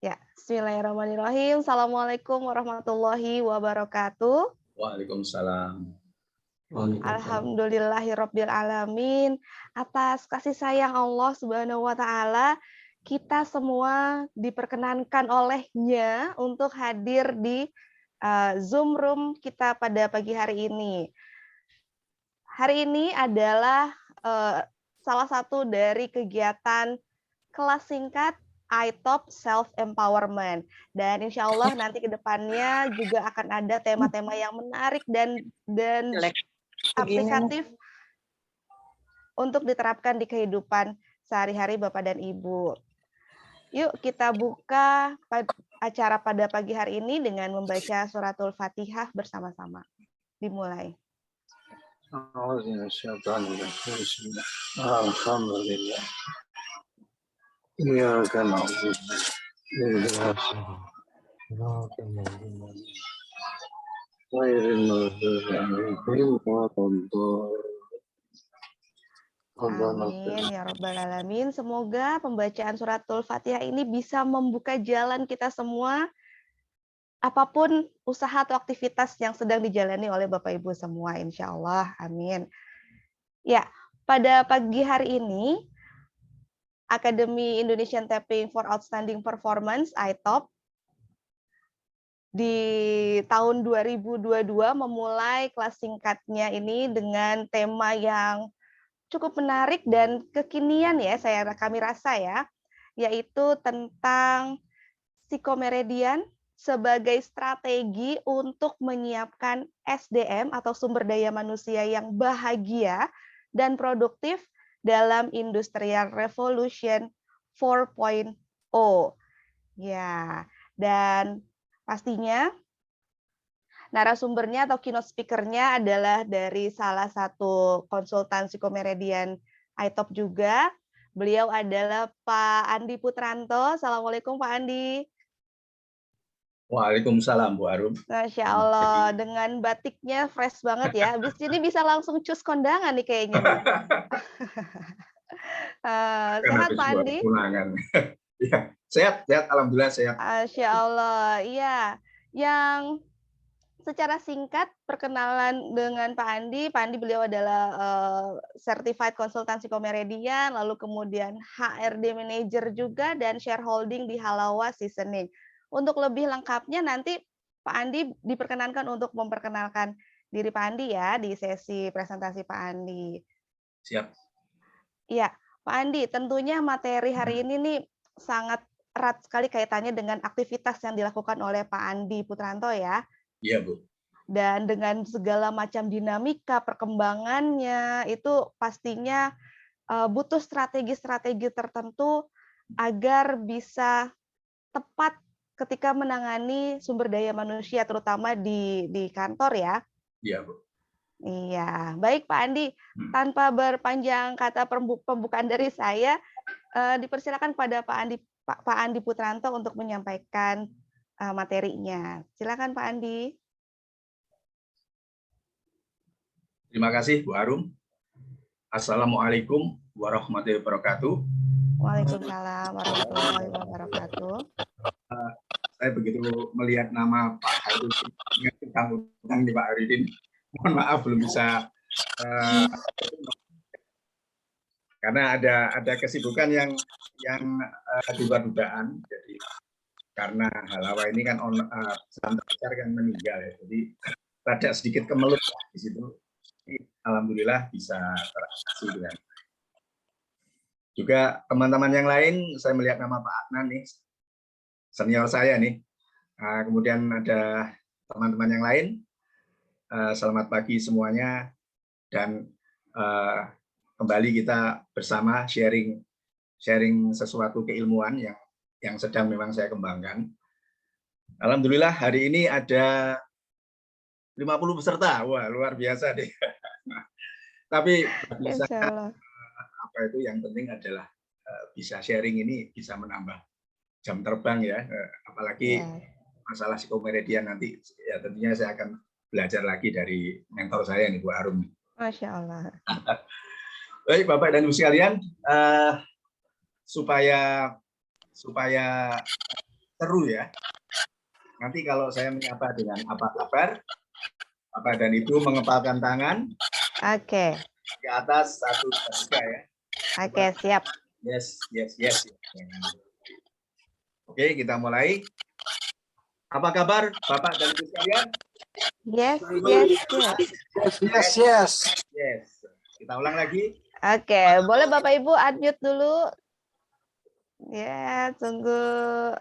Ya, bismillahirrahmanirrahim. Assalamualaikum warahmatullahi wabarakatuh. Waalaikumsalam. Waalaikumsalam. Alhamdulillahirabbil alamin. Atas kasih sayang Allah Subhanahu wa taala, kita semua diperkenankan olehnya untuk hadir di Zoom room kita pada pagi hari ini. Hari ini adalah salah satu dari kegiatan kelas singkat iTop Self Empowerment, dan insya Allah nanti ke depannya juga akan ada tema-tema yang menarik dan aplikatif untuk diterapkan di kehidupan sehari-hari Bapak dan Ibu. Yuk kita buka acara pada pagi hari ini dengan membaca suratul Fatihah bersama-sama. Dimulai. Alhamdulillah. Iyyaka na'budu wa iyyaka nasta'in. Ghairil maghdubi 'alaihim Amin ya rabbal alamin. Semoga pembacaan suratul Fatihah ini bisa membuka jalan kita semua apapun usaha atau aktivitas yang sedang dijalani oleh Bapak Ibu semua, insya Allah. Amin. Ya, pada pagi hari ini Akademi Indonesian Tapping for Outstanding Performance (iTop) di tahun 2022 memulai kelas singkatnya ini dengan tema yang cukup menarik dan kekinian ya, kami rasa ya, yaitu tentang psikomeridian sebagai strategi untuk menyiapkan SDM atau sumber daya manusia yang bahagia dan produktif dalam Industrial Revolution 4.0. Ya, dan pastinya narasumbernya atau keynote speaker-nya adalah dari salah satu konsultan psikomeridian iTop juga. Beliau adalah Pak Andi Putranto. Assalamualaikum Pak Andi. Waalaikumsalam Bu Arum. Masya Allah, dengan batiknya fresh banget ya. Habis ini bisa langsung cus kondangan nih kayaknya. Sehat Pak Andi? Ya, sehat, alhamdulillah sehat. Masya Allah, iya. Yang secara singkat perkenalan dengan Pak Andi. Pak Andi beliau adalah Certified Consultant Psikomeridian, lalu kemudian HRD Manager juga dan shareholding di Halawa Seasoning. Untuk lebih lengkapnya nanti Pak Andi diperkenankan untuk memperkenalkan diri Pak Andi ya di sesi presentasi Pak Andi. Siap. Iya, Pak Andi, tentunya materi hari ini nih sangat erat sekali kaitannya dengan aktivitas yang dilakukan oleh Pak Andi Putranto ya. Iya, Bu. Dan dengan segala macam dinamika perkembangannya itu pastinya butuh strategi-strategi tertentu agar bisa tepat ketika menangani sumber daya manusia terutama di kantor ya. Iya, Bu. Iya, baik Pak Andi, tanpa berpanjang kata pembukaan dari saya, dipersilakan pada Pak Andi Putranto untuk menyampaikan materinya. Silakan Pak Andi. Terima kasih Bu Arum. Assalamualaikum warahmatullahi wabarakatuh. Waalaikumsalam warahmatullahi wabarakatuh. Saya begitu melihat nama Pak Hairudin, ingat utang di Pak Hairudin. Mohon maaf belum bisa karena ada kesibukan yang di luar dugaan. Jadi karena Halawa ini kan Santar kan meninggal ya, jadi rada sedikit kemelut di situ. Alhamdulillah bisa teratasi dengan. Juga teman-teman yang lain, saya melihat nama Pak Adnan nih, senior saya nih. Kemudian ada teman-teman yang lain. Selamat pagi semuanya, dan kembali kita bersama sharing sesuatu keilmuan yang sedang memang saya kembangkan. Alhamdulillah hari ini ada 50 peserta, wah luar biasa deh. Tapi bisa apa itu yang penting adalah bisa sharing ini bisa menambah jam terbang ya, apalagi masalah psikomeridian nanti ya tentunya saya akan belajar lagi dari mentor saya nih Bu Arum. Masya Allah. Baik Bapak dan Ibu sekalian, supaya seru ya. Nanti kalau saya menyapa dengan apa kabar, Bapak dan Ibu mengepalkan tangan Oke, ke atas 1, 2, 3 ya. oke, siap. Yes, yes, yes. Oke, kita mulai. Apa kabar Bapak dan Ibu sekalian? Yes, yes, yes. Yes. Yes. Kita ulang lagi. Oke, boleh Bapak Ibu unmute dulu. Ya, tunggu.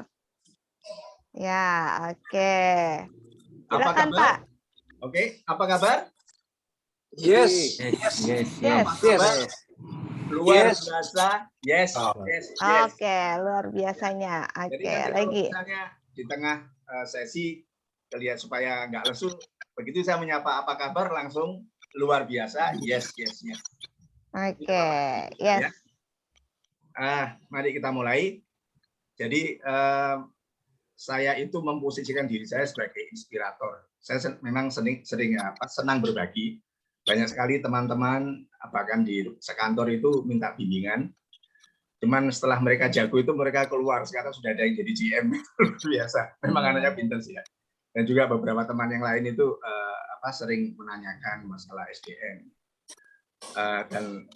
Ya, oke. Apa Silakan kabar? Pak. Oke, apa kabar? Yes. Yes. Apa kabar? Luar Yes. biasa. Yes, Oh. yes, yes. Oke, luar biasanya. Jadi Oke, nanti kalau lagi. misalnya di tengah sesi lihat supaya nggak lesu, begitu saya menyapa apa kabar langsung luar biasa. Yes, yes, yes. Oke, yes. Mari kita mulai. Jadi saya itu memposisikan diri saya sebagai inspirator. Saya memang senang berbagi. Banyak sekali teman-teman bahkan di sekantor itu minta bimbingan. Cuman setelah mereka jago itu mereka keluar. Sekarang sudah ada yang jadi GM. Itu biasa. Memang anaknya pintar sih ya. Dan juga beberapa teman yang lain itu sering menanyakan masalah SDM. Dan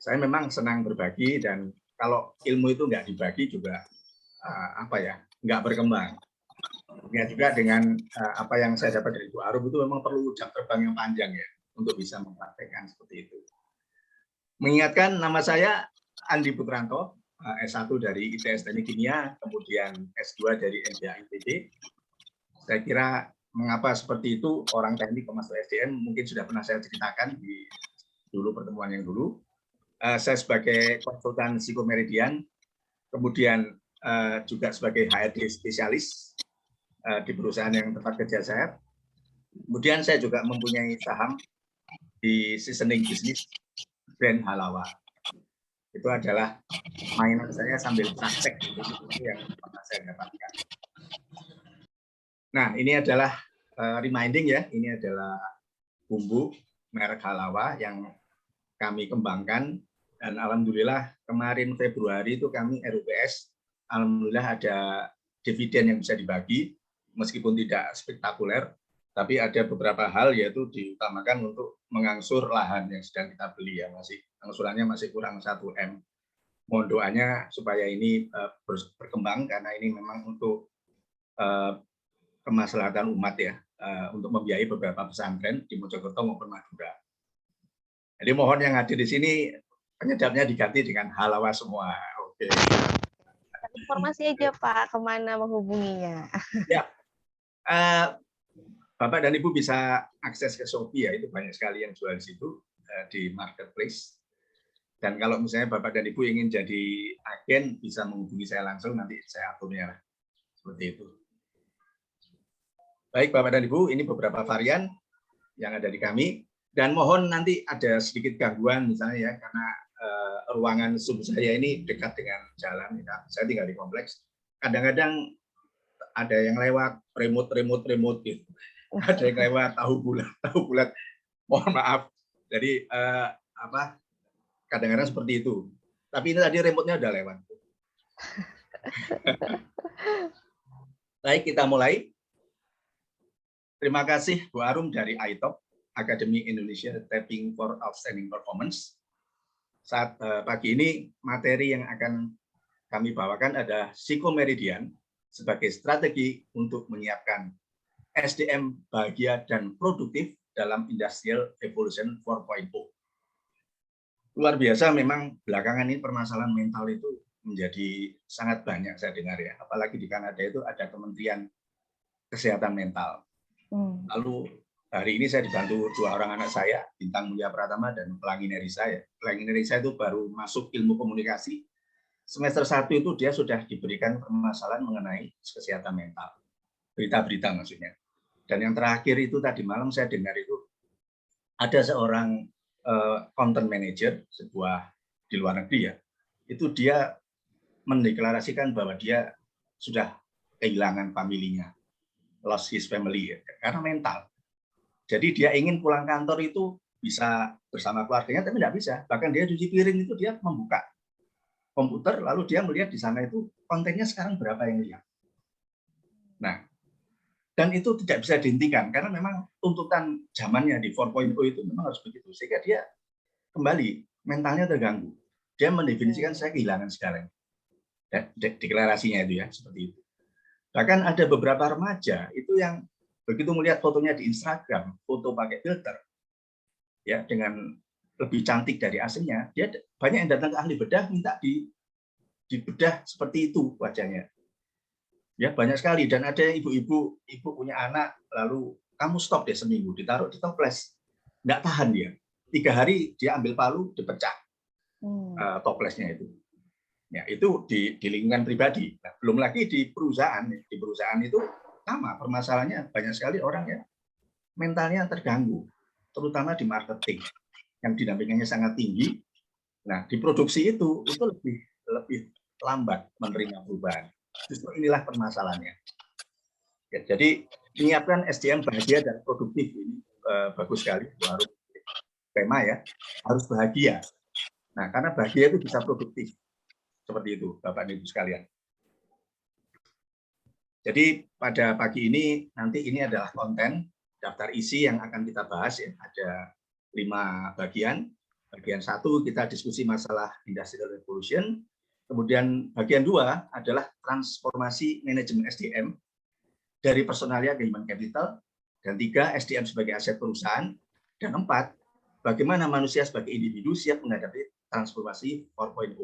saya memang senang berbagi, dan kalau ilmu itu nggak dibagi juga nggak berkembang. Ya juga dengan apa yang saya dapat dari Bu Arum itu memang perlu jam terbang yang panjang ya untuk bisa mempraktekkan seperti itu. Mengingatkan, nama saya Andi Putranto, S1 dari ITS Teknik Kimia, kemudian S2 dari MBA ITB. Saya kira mengapa seperti itu, orang teknik masuk SDM mungkin sudah pernah saya ceritakan di dulu pertemuan yang dulu. Saya sebagai konsultan psikomeridian, kemudian juga sebagai HRD spesialis di perusahaan yang tempat kerja saya. Kemudian saya juga mempunyai saham di seasoning bisnis brand Halawa. Itu adalah mainan saya sambil praktek, itu yang pernah saya dapatkan. Nah, ini adalah reminding ya, ini adalah bumbu merek Halawa yang kami kembangkan, dan alhamdulillah kemarin Februari itu kami RUPS, alhamdulillah ada dividen yang bisa dibagi, meskipun tidak spektakuler, tapi ada beberapa hal, yaitu diutamakan untuk mengangsur lahan yang sedang kita beli ya, angsurannya masih kurang 1 M. Mohon doanya supaya ini berkembang, karena ini memang untuk kemaslahatan umat ya, untuk membiayai beberapa pesantren di Mojokerto maupun Madura. Jadi mohon yang hadir di sini penyedapnya diganti dengan Halawa semua. Oke. Informasi aja Pak, kemana menghubunginya? Ya, Bapak dan Ibu bisa akses ke Shopee ya, itu banyak sekali yang jual di situ, di marketplace. Dan kalau misalnya Bapak dan Ibu ingin jadi agen, bisa menghubungi saya langsung, nanti saya aturnya lah. Seperti itu. Baik Bapak dan Ibu, ini beberapa varian yang ada di kami. Dan mohon nanti ada sedikit gangguan misalnya ya, karena ruangan Zoom saya ini dekat dengan jalan. Ya. Saya tinggal di kompleks. Kadang-kadang ada yang lewat remote gitu. Ada yang lewat tahu bulat. Mohon maaf. Jadi kadang-kadang seperti itu. Tapi ini tadi remote-nya udah lewat. Baik, kita mulai. Terima kasih Bu Arum dari ITOP, Academy Indonesia Tapping for Outstanding Performance. Saat pagi ini, materi yang akan kami bawakan adalah psikomeridian sebagai strategi untuk menyiapkan SDM bahagia dan produktif dalam Industrial Revolution 4.0. Luar biasa memang belakangan ini permasalahan mental itu menjadi sangat banyak saya dengar ya. Apalagi di Kanada itu ada Kementerian Kesehatan Mental. Lalu hari ini saya dibantu 2 orang anak saya, Bintang Mulia Pratama dan Pelangi Nerissa. Pelangi Nerissa itu baru masuk ilmu komunikasi. Semester 1 itu dia sudah diberikan permasalahan mengenai kesehatan mental. Berita-berita maksudnya. Dan yang terakhir itu tadi malam saya dengar itu ada seorang content manager sebuah di luar negeri ya. Itu dia mendeklarasikan bahwa dia sudah kehilangan familinya, lost his family ya, karena mental. Jadi dia ingin pulang kantor itu bisa bersama keluarganya, tapi tidak bisa. Bahkan dia cuci piring itu dia membuka komputer, lalu dia melihat di sana itu kontennya sekarang berapa yang lihat. Nah, dan itu tidak bisa dihentikan karena memang tuntutan zamannya di 4.0 itu memang harus begitu, sehingga dia kembali mentalnya terganggu. Dia mendefinisikan saya kehilangan segalanya. Deklarasinya itu ya, seperti itu. Bahkan ada beberapa remaja itu yang begitu melihat fotonya di Instagram, foto pakai filter, ya dengan lebih cantik dari aslinya, dia banyak yang datang ke ahli bedah minta dibedah seperti itu wajahnya. Ya banyak sekali, dan ada ibu punya anak, lalu kamu stop deh seminggu, ditaruh di toples, nggak tahan dia. 3 hari dia ambil palu, dipecah toplesnya itu. Ya, itu di lingkungan pribadi. Nah, belum lagi di perusahaan. Di perusahaan itu sama permasalahannya, banyak sekali orang yang mentalnya terganggu, terutama di marketing yang dinamikanya sangat tinggi. Nah, di produksi itu lebih lambat menerima perubahan. Justru inilah permasalahannya. Ya, jadi menyiapkan SDM bahagia dan produktif ini bagus sekali, harus tema ya, harus bahagia. Nah, karena bahagia itu bisa produktif. Seperti itu, Bapak dan Ibu sekalian. Jadi pada pagi ini, nanti ini adalah konten daftar isi yang akan kita bahas ya. Ada 5 bagian. Bagian 1 kita diskusi masalah Industrial Revolution. Kemudian bagian 2 adalah transformasi manajemen SDM dari personalia ke human capital. Dan 3, SDM sebagai aset perusahaan. Dan 4, bagaimana manusia sebagai individu siap menghadapi transformasi 4.0.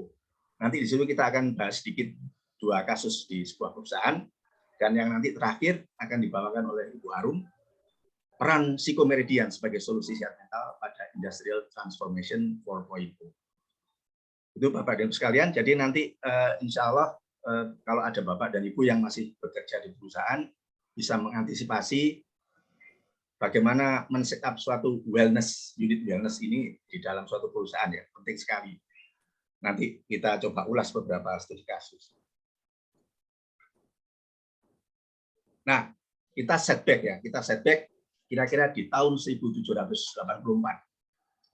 Nanti di sini kita akan bahas sedikit 2 kasus di sebuah perusahaan, dan yang nanti terakhir akan dibawakan oleh Ibu Arum, peran psikomeridian sebagai solusi sehat mental pada Industrial Transformation 4.0. Itu Bapak dan Ibu sekalian. Jadi nanti insya Allah kalau ada Bapak dan Ibu yang masih bekerja di perusahaan, bisa mengantisipasi bagaimana men-setup suatu unit wellness ini di dalam suatu perusahaan ya, penting sekali. Nanti kita coba ulas beberapa studi kasus. Nah, kita setback ya, kira-kira di tahun 1784.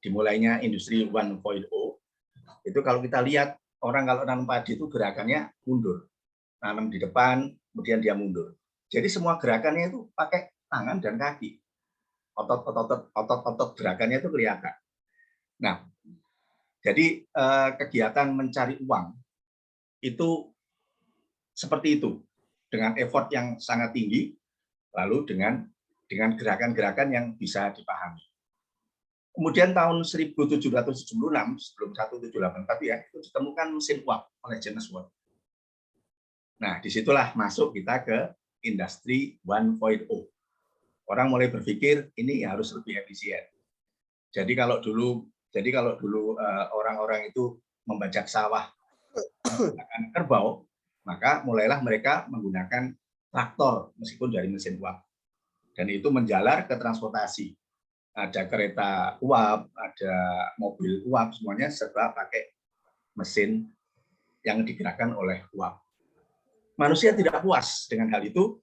Dimulainya industri 1.0. Itu kalau kita lihat orang kalau nanam padi itu gerakannya mundur. Nanam di depan, kemudian dia mundur. Jadi semua gerakannya itu pakai tangan dan kaki. Otot-otot gerakannya itu kelihatan. Nah, jadi kegiatan mencari uang itu seperti itu, dengan effort yang sangat tinggi, lalu dengan gerakan-gerakan yang bisa dipahami. Kemudian tahun 1776, sebelum 1784 ya, itu ditemukan mesin uap oleh James Watt. Nah, disitulah masuk kita ke industri 1.0. Orang mulai berpikir ini harus lebih efisien. Jadi kalau dulu orang-orang itu membajak sawah menggunakan kerbau, maka mulailah mereka menggunakan traktor meskipun dari mesin uap. Dan itu menjalar ke transportasi. Ada kereta uap, ada mobil uap, semuanya serba pakai mesin yang digerakkan oleh uap. Manusia tidak puas dengan hal itu,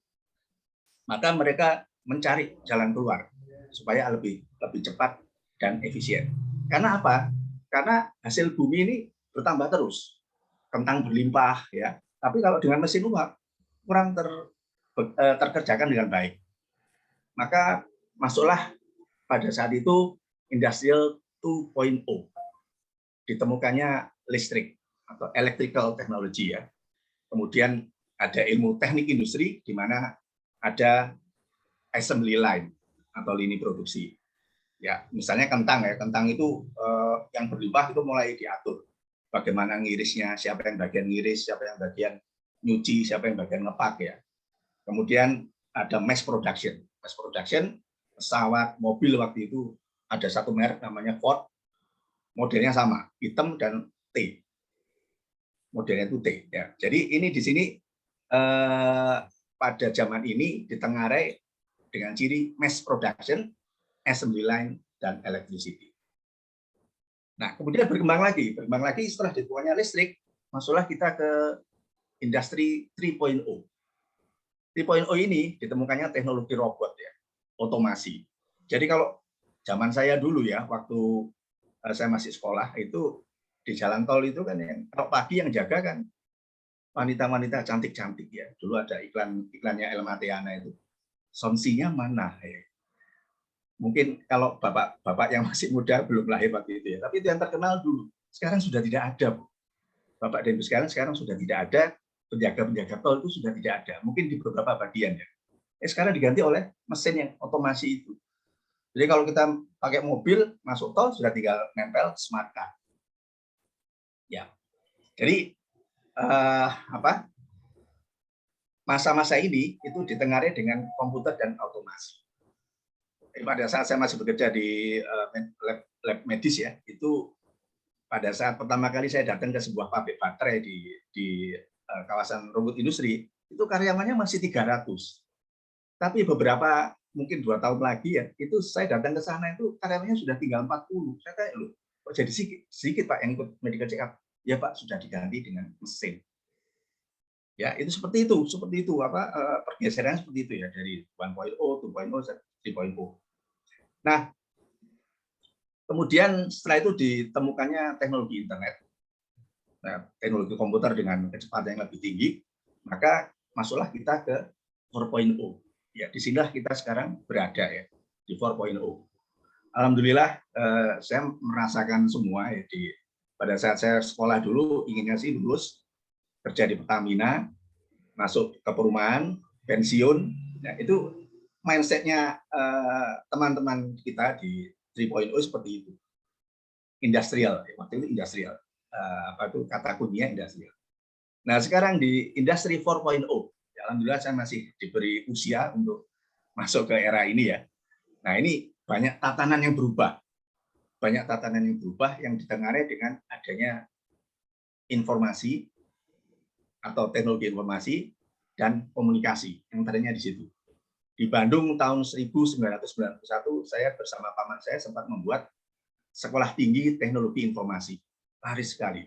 maka mereka mencari jalan keluar supaya lebih cepat dan efisien. Karena apa? Karena hasil bumi ini bertambah terus, kentang berlimpah ya. Tapi kalau dengan mesin uap kurang terkerjakan dengan baik. Maka masuklah pada saat itu Industrial 2.0. Ditemukannya listrik atau electrical technology ya. Kemudian ada ilmu teknik industri di mana ada assembly line atau lini produksi. Ya, misalnya kentang ya, kentang itu yang berlimpah itu mulai diatur. Bagaimana ngirisnya, siapa yang bagian ngiris, siapa yang bagian nyuci, siapa yang bagian ngepak ya. Kemudian ada mass production. Mass production, pesawat, mobil waktu itu ada satu merek namanya Ford, modelnya sama, hitam dan T. Modelnya itu T ya. Jadi ini di sini pada zaman ini ditengarai dengan ciri mass production, assembly line, dan electricity. Nah, kemudian berkembang lagi setelah ditemukannya listrik, masuklah kita ke industri 3.0. 3.0 ini ditemukannya teknologi robot ya, otomasi. Jadi kalau zaman saya dulu ya, waktu saya masih sekolah itu di jalan tol itu kan yang kalau pagi yang jaga kan wanita-wanita cantik-cantik ya. Dulu ada iklannya Elma Theana itu. Sonsinya mana? Ya. Mungkin kalau bapak-bapak yang masih muda belum lahir waktu itu ya. Tapi itu yang terkenal dulu. Sekarang sudah tidak ada, Bu. Bapak dan Ibu sekarang sudah tidak ada, penjaga-penjaga tol itu sudah tidak ada. Mungkin di beberapa bagian ya. Sekarang diganti oleh mesin yang otomasi itu. Jadi kalau kita pakai mobil masuk tol sudah tinggal nempel smart card. Ya. Jadi masa-masa ini itu ditengarai dengan komputer dan otomasi. Pada saat saya masih bekerja di lab medis ya, itu pada saat pertama kali saya datang ke sebuah pabrik baterai di kawasan rumput industri, itu karyawannya masih 300. Tapi beberapa mungkin 2 tahun lagi ya, itu saya datang ke sana itu karyawannya sudah tinggal 40. Saya tanya, loh, kok jadi sedikit Pak yang ikut medical check up? Ya Pak, sudah diganti dengan mesin. Ya, itu seperti itu pergeseran seperti itu ya, dari 1.0, 2.0, 3.0. Nah, kemudian setelah itu ditemukannya teknologi internet, teknologi komputer dengan kecepatan yang lebih tinggi, maka masuklah kita ke 4.0. Ya, disinilah kita sekarang berada ya, di 4.0. Alhamdulillah, saya merasakan semua ya, pada saat saya sekolah dulu inginnya sih lulus kerja di Pertamina, masuk ke perumahan, pensiun. Nah, itu mindsetnya teman-teman kita di 3.0 seperti itu. Industrial, waktu itu industrial. Kata kuncinya industrial. Nah, sekarang di industri 4.0, ya, alhamdulillah saya masih diberi usia untuk masuk ke era ini ya. Nah, ini banyak tatanan yang berubah. Banyak tatanan yang berubah yang ditengarai dengan adanya informasi atau teknologi informasi dan komunikasi yang tadinya di situ. Di Bandung tahun 1991 saya bersama paman saya sempat membuat sekolah tinggi teknologi informasi. Laris sekali.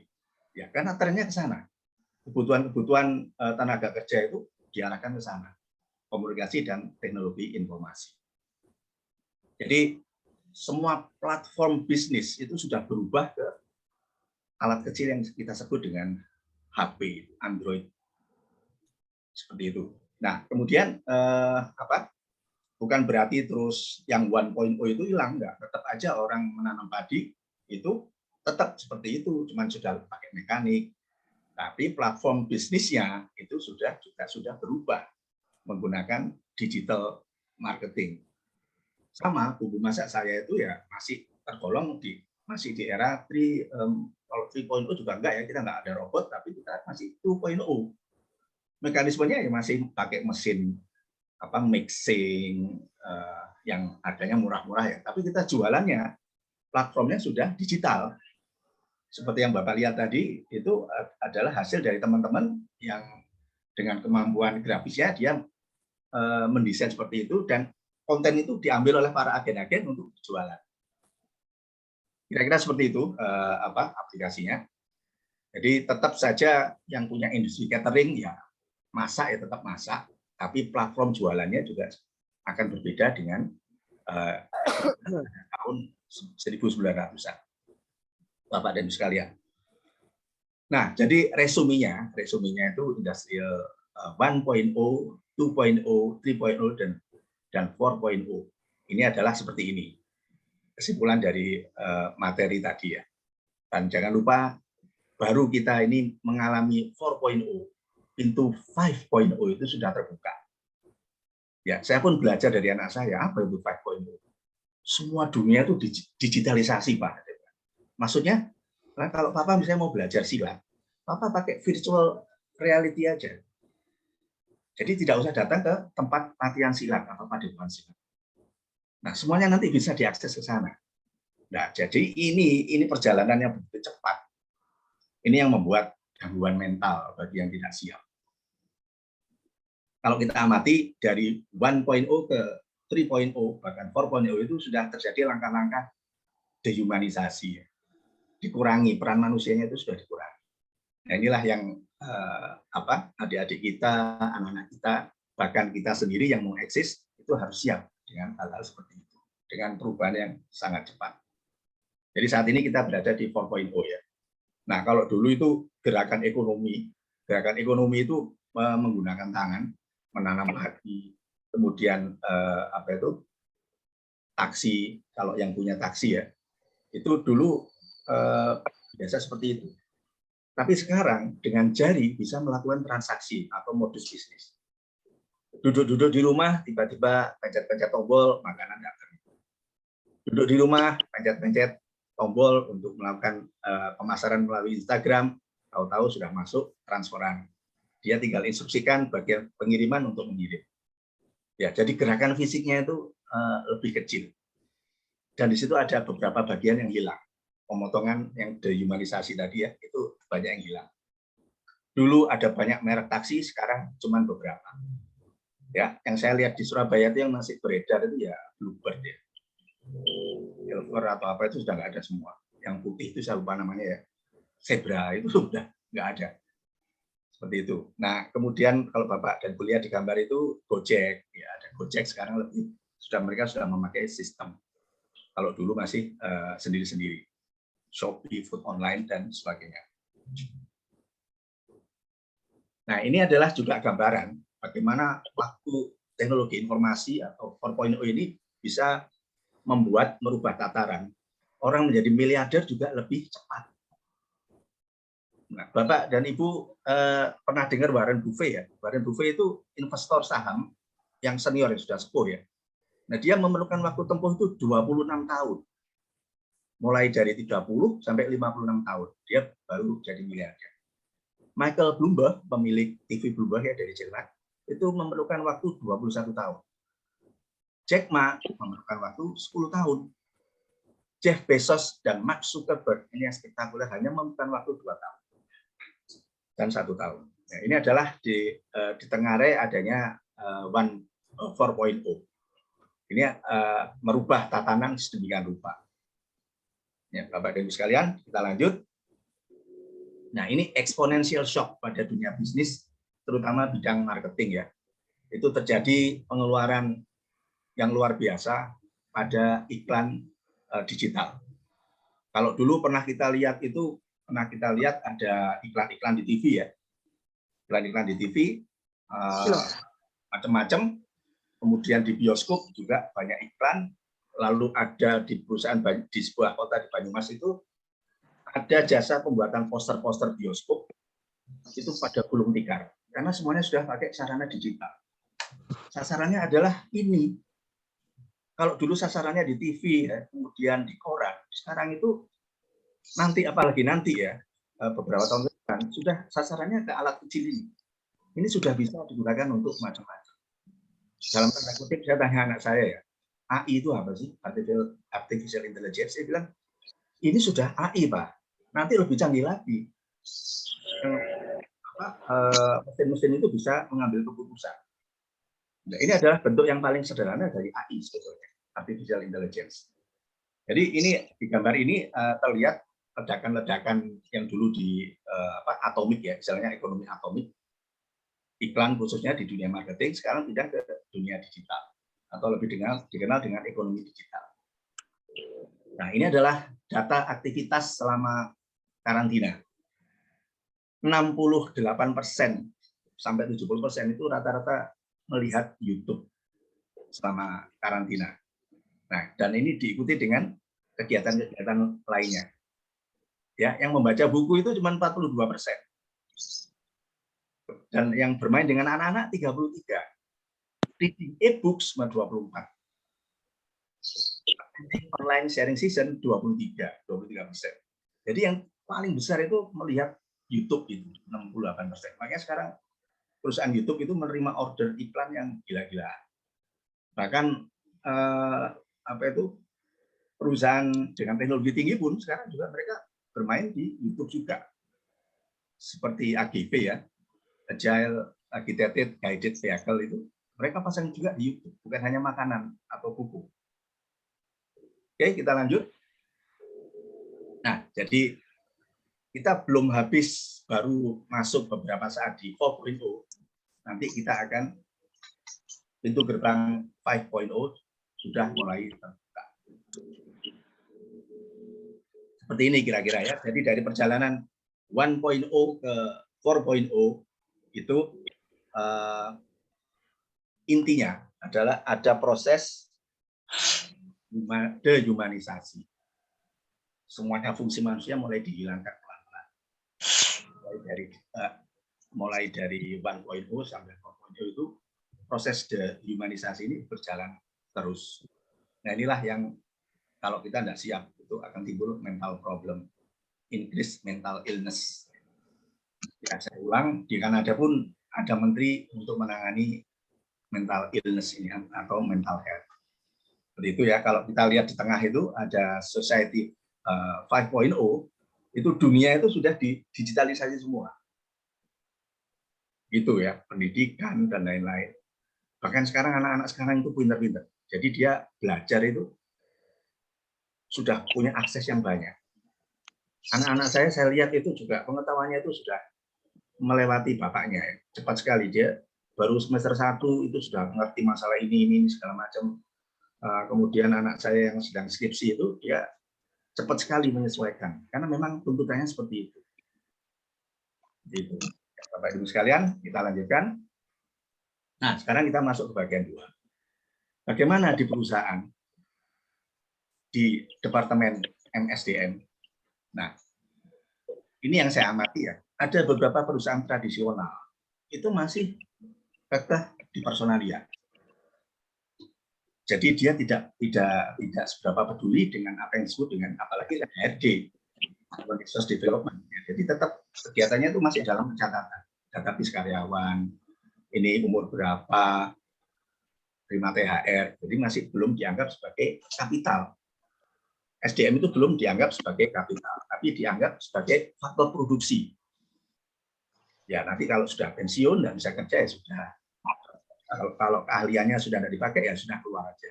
Ya, karena trennya ke sana. Kebutuhan tenaga kerja itu diarahkan ke sana. Komunikasi dan teknologi informasi. Jadi semua platform bisnis itu sudah berubah ke alat kecil yang kita sebut dengan HP, Android, seperti itu. Nah, kemudian bukan berarti terus yang 1.0 itu hilang, enggak. Tetap aja orang menanam padi itu tetap seperti itu, cuman sudah pakai mekanik. Tapi platform bisnisnya itu juga sudah berubah menggunakan digital marketing. Sama bumbu masak saya itu ya masih tergolong masih di era 3.0 juga enggak ya, kita enggak ada robot, tapi kita masih 2.0. Mekanismenya ya masih pakai mesin mixing yang harganya murah-murah ya, tapi kita jualannya platformnya sudah digital. Seperti yang Bapak lihat tadi, itu adalah hasil dari teman-teman yang dengan kemampuan grafisnya dia mendesain seperti itu, dan konten itu diambil oleh para agen-agen untuk jualan. Kira-kira seperti itu aplikasinya. Jadi tetap saja yang punya industri catering ya masak ya tetap masak, tapi platform jualannya juga akan berbeda dengan tahun 1900-an. Bapak dan Ibu sekalian. Nah, jadi resuminya itu industrial 1.0, 2.0, 3.0 dan 4.0. Ini adalah seperti ini. Kesimpulan dari materi tadi ya. Dan jangan lupa baru kita ini mengalami 4.0, pintu 5.0 itu sudah terbuka. Ya, saya pun belajar dari anak saya, apa itu 5.0? Semua dunia itu digitalisasi, Pak. Maksudnya, kalau Papa misalnya mau belajar silat, Papa pakai virtual reality aja. Jadi tidak usah datang ke tempat latihan silat atau padepokan silat. Nah, semuanya nanti bisa diakses ke sana. Nah, jadi ini perjalanan yang begitu cepat. Ini yang membuat gangguan mental bagi yang tidak siap. Kalau kita amati dari 1.0 ke 3.0 bahkan 4.0 itu sudah terjadi langkah-langkah dehumanisasi. Dikurangi, peran manusianya itu sudah dikurangi. Nah, inilah yang adik-adik kita, anak-anak kita, bahkan kita sendiri yang mau eksis itu harus siap dengan hal-hal seperti itu, dengan perubahan yang sangat cepat. Jadi saat ini kita berada di 4.0 ya. Nah, kalau dulu itu gerakan ekonomi, gerakan ekonomi itu menggunakan tangan, menanam padi, kemudian taksi, kalau yang punya taksi ya, itu dulu biasa seperti itu. Tapi sekarang dengan jari bisa melakukan transaksi atau modus bisnis. Duduk-duduk di rumah, tiba-tiba pencet-pencet tombol, makanan datang. Duduk di rumah, pencet-pencet tombol untuk melakukan pemasaran melalui Instagram, tahu-tahu sudah masuk transferan. Dia tinggal instruksikan bagian pengiriman untuk mengirim. Ya, jadi gerakan fisiknya itu lebih kecil. Dan di situ ada beberapa bagian yang hilang. Pemotongan yang dehumanisasi tadi ya, itu banyak yang hilang. Dulu ada banyak merek taksi, sekarang cuma beberapa. Ya, yang saya lihat di Surabaya itu yang masih beredar itu ya Bluebird ya. Silver atau apa itu sudah nggak ada semua. Yang putih itu saya lupa namanya ya. Zebra itu sudah nggak ada. Seperti itu. Nah, kemudian kalau Bapak dan kuliah di gambar itu Gojek, ya ada Gojek sekarang mereka sudah memakai sistem. Kalau dulu masih sendiri-sendiri. Shopee, food online dan sebagainya. Nah, ini adalah juga gambaran bagaimana waktu teknologi informasi atau 4.0 ini bisa merubah tataran. Orang menjadi miliarder juga lebih cepat. Nah, Bapak dan Ibu pernah dengar Warren Buffett ya? Warren Buffett itu investor saham yang senior, yang sudah sepuh ya. Nah, dia memerlukan waktu tempuh itu 26 tahun. Mulai dari 30 sampai 56 tahun. Dia baru jadi miliarder. Michael Bloomberg, pemilik TV Bloomberg ya dari Jerman, itu memerlukan waktu 21 tahun. Jack Ma memerlukan waktu 10 tahun. Jeff Bezos dan Mark Zuckerberg, ini yang spektakuler, hanya memerlukan waktu 2 tahun. Dan 1 tahun. Nah, ini adalah di Tengare adanya 4.0. Ini merubah tatanan sedemikian rupa. Ya, Bapak dan Ibu sekalian, kita lanjut. Nah, ini exponential shock pada dunia bisnis, terutama bidang marketing ya. Itu terjadi pengeluaran yang luar biasa pada iklan digital. Kalau dulu pernah kita lihat ada iklan-iklan di TV ya. Iklan-iklan di TV macam-macam. Kemudian di bioskop juga banyak iklan. Lalu ada di perusahaan di sebuah kota di Banyumas itu ada jasa pembuatan poster-poster bioskop itu pada gulung tikar karena semuanya sudah pakai sarana digital. Sasarannya adalah ini. Kalau dulu sasarannya di TV ya, kemudian di koran, sekarang itu apalagi nanti ya beberapa tahun ke depan sudah sasarannya ke alat kecil ini. Ini sudah bisa digunakan untuk macam-macam. Dalam tanda kutip saya tanya anak saya ya, AI itu apa sih? Artificial Intelligence. Saya bilang, ini sudah AI, Pak. Nanti lebih canggih lagi. Mesin-mesin itu bisa mengambil keputusan. Nah, ini adalah bentuk yang paling sederhana dari AI sebetulnya, Artificial Intelligence. Jadi ini di gambar ini terlihat ledakan-ledakan yang dulu di atomik ya, misalnya ekonomi atomik, iklan khususnya di dunia marketing, sekarang pindah ke dunia digital. Atau lebih dikenal dengan ekonomi digital. Nah, ini adalah data aktivitas selama karantina. 68% sampai 70% itu rata-rata melihat YouTube selama karantina. Nah, dan ini diikuti dengan kegiatan-kegiatan lainnya. Ya, yang membaca buku itu cuma 42%. Dan yang bermain dengan anak-anak 33%. Reading e-books 24%. Online sharing session 23%. Jadi yang paling besar itu melihat YouTube itu 68%. Makanya sekarang perusahaan YouTube itu menerima order iklan yang gila-gilaan. Bahkan perusahaan dengan teknologi tinggi pun sekarang juga mereka bermain di YouTube juga. Seperti AGV ya, Agile Agitated Guided Vehicle itu mereka pasang juga di YouTube, bukan hanya makanan atau buku. Oke, kita lanjut. Nah, jadi kita belum habis, baru masuk beberapa saat di 4.0. Nanti kita akan pintu gerbang 5.0 sudah mulai terbuka. Seperti ini kira-kira ya. Jadi dari perjalanan 1.0 ke 4.0 itu intinya adalah ada proses dehumanisasi. Semuanya fungsi manusia mulai dihilangkan pelan-pelan. Mulai dari 1.0 sampai 4.0 itu proses dehumanisasi ini berjalan terus. Nah, inilah yang kalau kita tidak siap itu akan timbul mental problem, increase mental illness. Ya, saya ulang, di Kanada pun ada menteri untuk menangani mental illness ini atau mental health. Seperti itu ya, kalau kita lihat di tengah itu ada society 5.0, itu dunia itu sudah digitalisasi semua. Gitu ya, pendidikan dan lain-lain. Bahkan sekarang anak-anak sekarang itu pintar-pintar. Jadi dia belajar itu sudah punya akses yang banyak. Anak-anak saya lihat itu juga pengetahuannya itu sudah melewati bapaknya. Cepat sekali, dia baru semester 1 itu sudah mengerti masalah ini segala macam. Kemudian anak saya yang sedang skripsi itu dia cepat sekali menyesuaikan karena memang tuntutannya seperti itu. Gitu. Bapak Ibu sekalian, kita lanjutkan. Nah, sekarang kita masuk ke bagian 2. Bagaimana di perusahaan, di Departemen MSDM. Nah, ini yang saya amati ya. Ada beberapa perusahaan tradisional itu masih kekeh di personalia. Jadi dia tidak seberapa peduli dengan apa yang disebut dengan apalagi HRD, resource development. Jadi tetap kegiatannya itu masih dalam pencatatan, database karyawan, ini umur berapa, terima THR, jadi masih belum dianggap sebagai kapital. SDM itu belum dianggap sebagai kapital, tapi dianggap sebagai faktor produksi. Ya nanti kalau sudah pensiun dan bisa kerja ya sudah. Kalau keahliannya sudah tidak dipakai ya sudah keluar aja.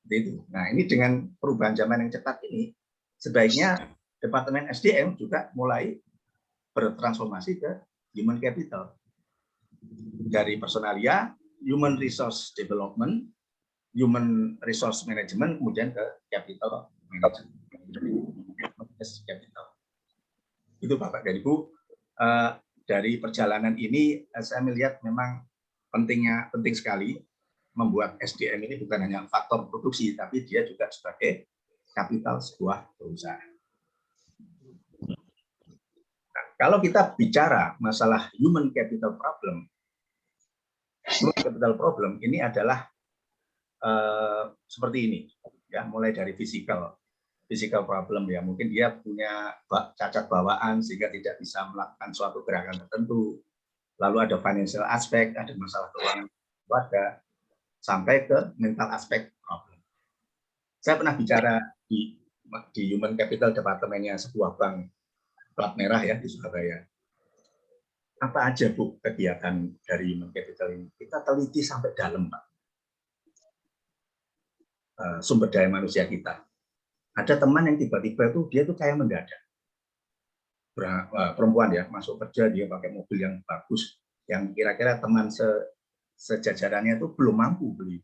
Itu. Nah ini dengan perubahan zaman yang cepat ini, sebaiknya Departemen SDM juga mulai bertransformasi ke human capital. Dari personalia, human resource development, human resource management, kemudian ke capital management. Itu Bapak dan Ibu, dari perjalanan ini saya melihat memang penting sekali membuat SDM ini bukan hanya faktor produksi, tapi dia juga sebagai kapital sebuah perusahaan. Nah, kalau kita bicara masalah human capital problem ini adalah seperti ini, ya, mulai dari physical problem ya, mungkin dia punya cacat bawaan sehingga tidak bisa melakukan suatu gerakan tertentu. Lalu ada financial aspek, ada masalah keuangan keluarga, sampai ke mental aspek problem. Saya pernah bicara di human capital departemennya sebuah bank plat merah ya di Surabaya. Apa aja Bu kegiatan dari human capital ini? Kita teliti sampai dalam Pak. Sumber daya manusia kita. Ada teman yang tiba-tiba itu dia tuh kayak mendadak. Perempuan ya, masuk kerja dia pakai mobil yang bagus, yang kira-kira teman sejajarannya itu belum mampu beli.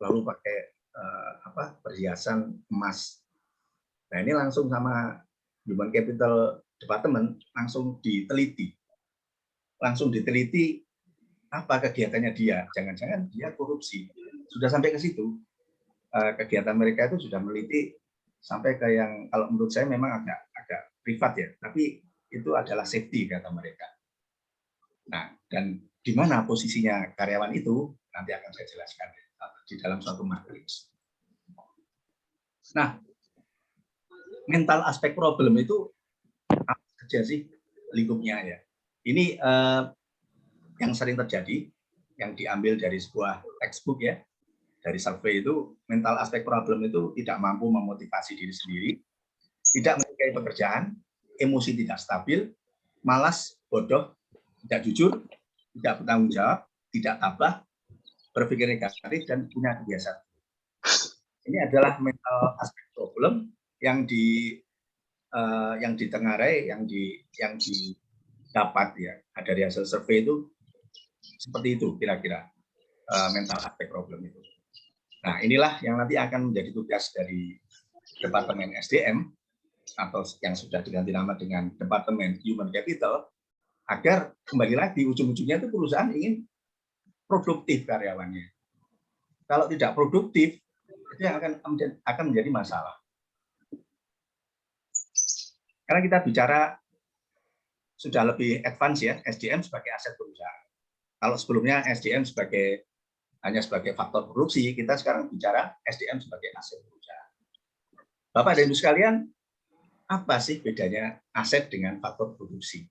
Lalu pakai perhiasan emas. Nah ini langsung sama Human Capital Department langsung diteliti apa kegiatannya dia. Jangan-jangan dia korupsi. Sudah sampai ke situ. Kegiatan mereka itu sudah meneliti sampai ke yang kalau menurut saya memang agak privat ya, tapi itu adalah safety kata mereka. Nah, dan di mana posisinya karyawan itu nanti akan saya jelaskan di dalam suatu matriks. Nah, mental aspek problem itu apa saja sih lingkupnya ya? Ini yang sering terjadi, yang diambil dari sebuah textbook ya, dari survei itu, mental aspek problem itu tidak mampu memotivasi diri sendiri, tidak menyukai pekerjaan, emosi tidak stabil, malas, bodoh, tidak jujur, tidak bertanggung jawab, tidak tabah, berpikir negatif, dan punya kebiasaan. Ini adalah mental aspek problem yang ditengarai, yang didapat ya dari hasil survei itu seperti itu kira-kira mental aspek problem itu. Nah, inilah yang nanti akan menjadi tugas dari Departemen SDM atau yang sudah diganti nama dengan Departemen Human Capital agar kembali lagi ujung-ujungnya itu perusahaan ingin produktif karyawannya. Kalau tidak produktif, itu yang akan menjadi masalah. Karena kita bicara sudah lebih advance ya, SDM sebagai aset perusahaan. Kalau sebelumnya SDM hanya sebagai faktor produksi, kita sekarang bicara SDM sebagai aset perusahaan. Bapak dan Ibu sekalian, apa sih bedanya aset dengan faktor produksi?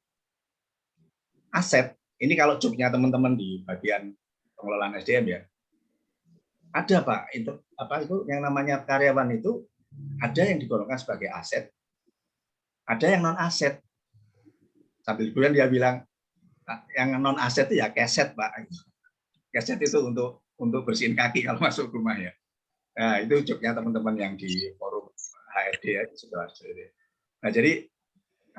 Aset, ini kalau jobnya teman-teman di bagian pengelolaan SDM ya, ada Pak, itu yang namanya karyawan itu ada yang digolongkan sebagai aset, ada yang non aset. Sambil kemudian dia bilang yang non aset itu ya keset Pak. Keset itu untuk bersihin kaki kalau masuk rumah ya. Nah, itu jobnya teman-teman yang di forum HRD ya, Nah, jadi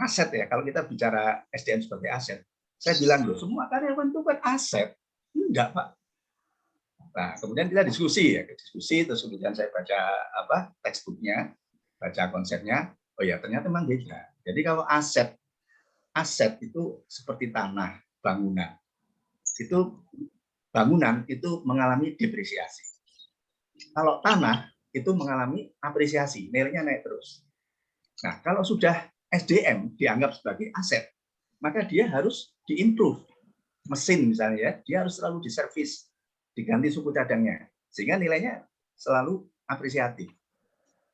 aset ya, kalau kita bicara SDM sebagai aset, saya bilang loh, semua karyawan itu kan aset. Enggak, Pak. Nah, kemudian kita diskusi, terus kemudian saya baca textbooknya, baca konsepnya, oh ya ternyata memang beda. Jadi kalau aset itu seperti tanah, bangunan. Itu bangunan itu mengalami depresiasi. Kalau tanah itu mengalami apresiasi, nilainya naik terus. Nah, kalau sudah SDM dianggap sebagai aset, maka dia harus diimprove. Mesin misalnya ya, dia harus selalu diservis, diganti suku cadangnya, sehingga nilainya selalu apresiatif.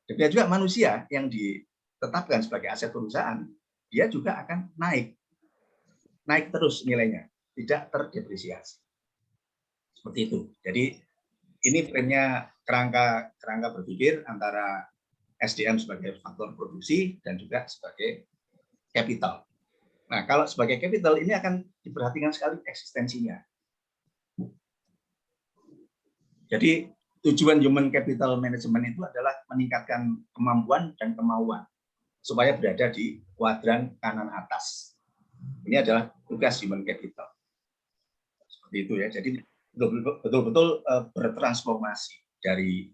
Demikian juga manusia yang ditetapkan sebagai aset perusahaan, dia juga akan naik terus nilainya, tidak terdepresiasi. Seperti itu. Jadi ini frame-nya kerangka berpikir antara SDM sebagai faktor produksi dan juga sebagai capital. Nah, kalau sebagai capital ini akan diperhatikan sekali eksistensinya. Jadi tujuan human capital management itu adalah meningkatkan kemampuan dan kemauan supaya berada di kuadran kanan atas. Ini adalah tugas human capital. Seperti itu ya. Jadi betul-betul bertransformasi dari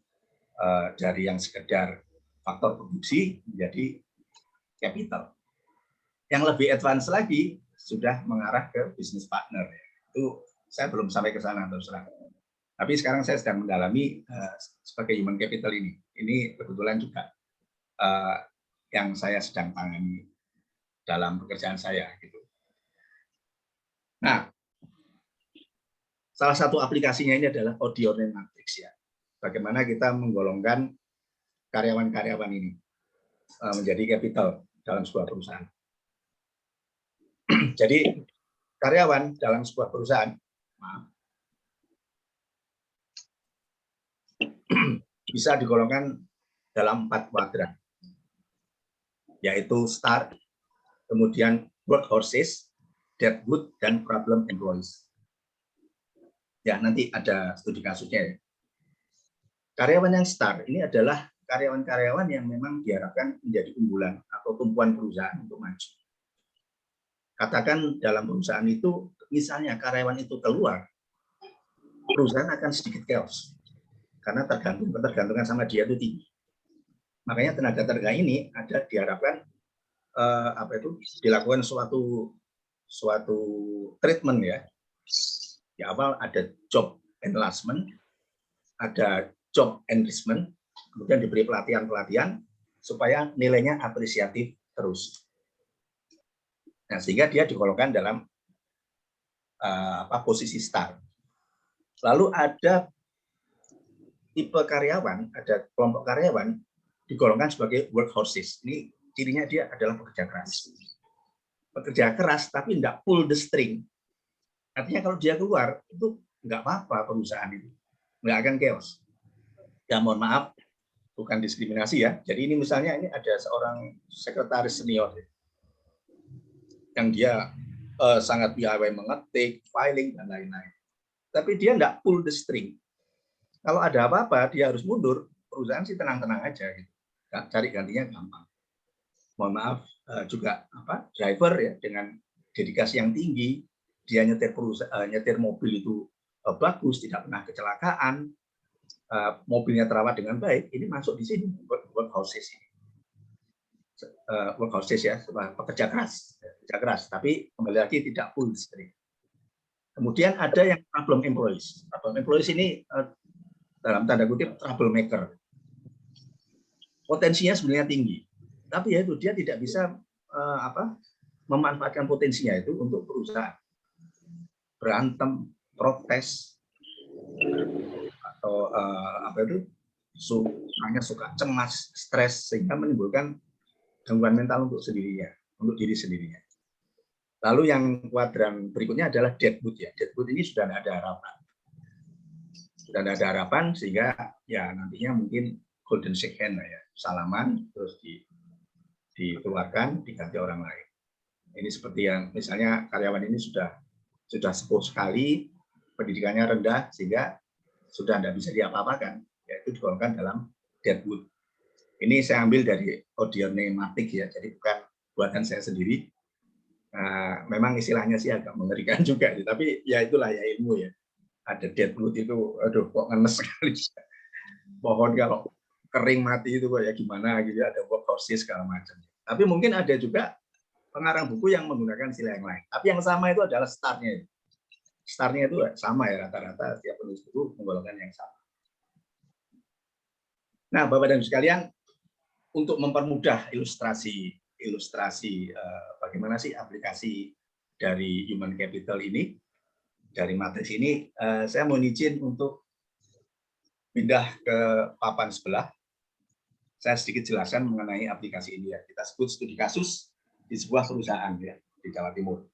yang sekedar faktor produksi menjadi capital. Yang lebih advance lagi sudah mengarah ke business partner. Itu saya belum sampai ke sana terus terang. Tapi sekarang saya sedang mendalami sebagai human capital ini. Ini kebetulan juga yang saya sedang tangani dalam pekerjaan saya. Gitu. Nah, salah satu aplikasinya ini adalah Odioner Matrix ya. Bagaimana kita menggolongkan karyawan-karyawan ini menjadi capital dalam sebuah perusahaan. Jadi karyawan dalam sebuah perusahaan bisa digolongkan dalam 4 kuadran, yaitu start, kemudian workhorses, deadwood, dan problem employees. Ya, nanti ada studi kasusnya ya. Karyawan yang start ini adalah karyawan-karyawan yang memang diharapkan menjadi unggulan atau tumpuan perusahaan untuk maju. Katakan dalam perusahaan itu, misalnya karyawan itu keluar, perusahaan akan sedikit chaos. Karena ketergantungan sama dia itu tinggi. Makanya tenaga kerja ini diharapkan dilakukan suatu treatment ya. Di awal ada job enlargement, ada job enrichment, kemudian diberi pelatihan-pelatihan supaya nilainya apresiatif terus. Nah, sehingga dia digolongkan dalam posisi start. Lalu ada tipe karyawan, ada kelompok karyawan digolongkan sebagai workhorses. Ini cirinya dia adalah pekerja keras. Pekerja keras tapi tidak pull the string. Artinya kalau dia keluar itu nggak apa-apa perusahaan itu, nggak akan chaos. Ya mohon maaf, bukan diskriminasi ya. Jadi ini misalnya ini ada seorang sekretaris senior yang dia sangat piawai mengetik, filing dan lain-lain. Tapi dia tidak pull the string. Kalau ada apa-apa dia harus mundur, perusahaan sih tenang-tenang aja gitu. Cari gantinya gampang. Mohon maaf juga driver ya dengan dedikasi yang tinggi, dia nyetir mobil itu bagus, tidak pernah kecelakaan, mobilnya terawat dengan baik, ini masuk di sini workhorses ini. workhorses ya, pekerja keras, tapi kembali lagi tidak full seperti. Kemudian ada yang problem employees. Problem employees ini dalam tanda kutip troublemaker. Potensinya sebenarnya tinggi, tapi ya itu dia tidak bisa memanfaatkan potensinya itu untuk berusaha berantem, protes, atau hanya suka cemas, stres, sehingga menimbulkan gangguan mental untuk diri sendirinya. Lalu yang kuadran berikutnya adalah deadwood ya. Deadwood ini sudah tidak ada harapan. Sudah tidak ada harapan sehingga ya nantinya mungkin golden shake hand ya, salaman terus dikeluarkan diganti orang lain. Ini seperti yang misalnya karyawan ini sudah sepuh sekali, pendidikannya rendah sehingga sudah tidak bisa diapa-apakan, yaitu digolongkan dalam deadwood. Ini saya ambil dari Audionematic ya, jadi bukan buatan saya sendiri. Memang istilahnya sih agak mengerikan juga, tapi ya itulah ya ilmu ya. Ada deadwood itu, aduh kok ngenes sekali. Pohon kalau kering mati itu kok ya gimana gitu, ada workhorses segala macam. Tapi mungkin ada juga pengarang buku yang menggunakan istilah yang lain. Tapi yang sama itu adalah startnya. Startnya itu sama ya, rata-rata setiap penulis buku menggolongkan yang sama. Nah, Bapak dan Ibu sekalian, untuk mempermudah ilustrasi bagaimana sih aplikasi dari human capital ini, dari matriks ini, saya mau izin untuk pindah ke papan sebelah. Saya sedikit jelaskan mengenai aplikasi ini ya. Kita sebut studi kasus di sebuah perusahaan ya di Jawa Timur.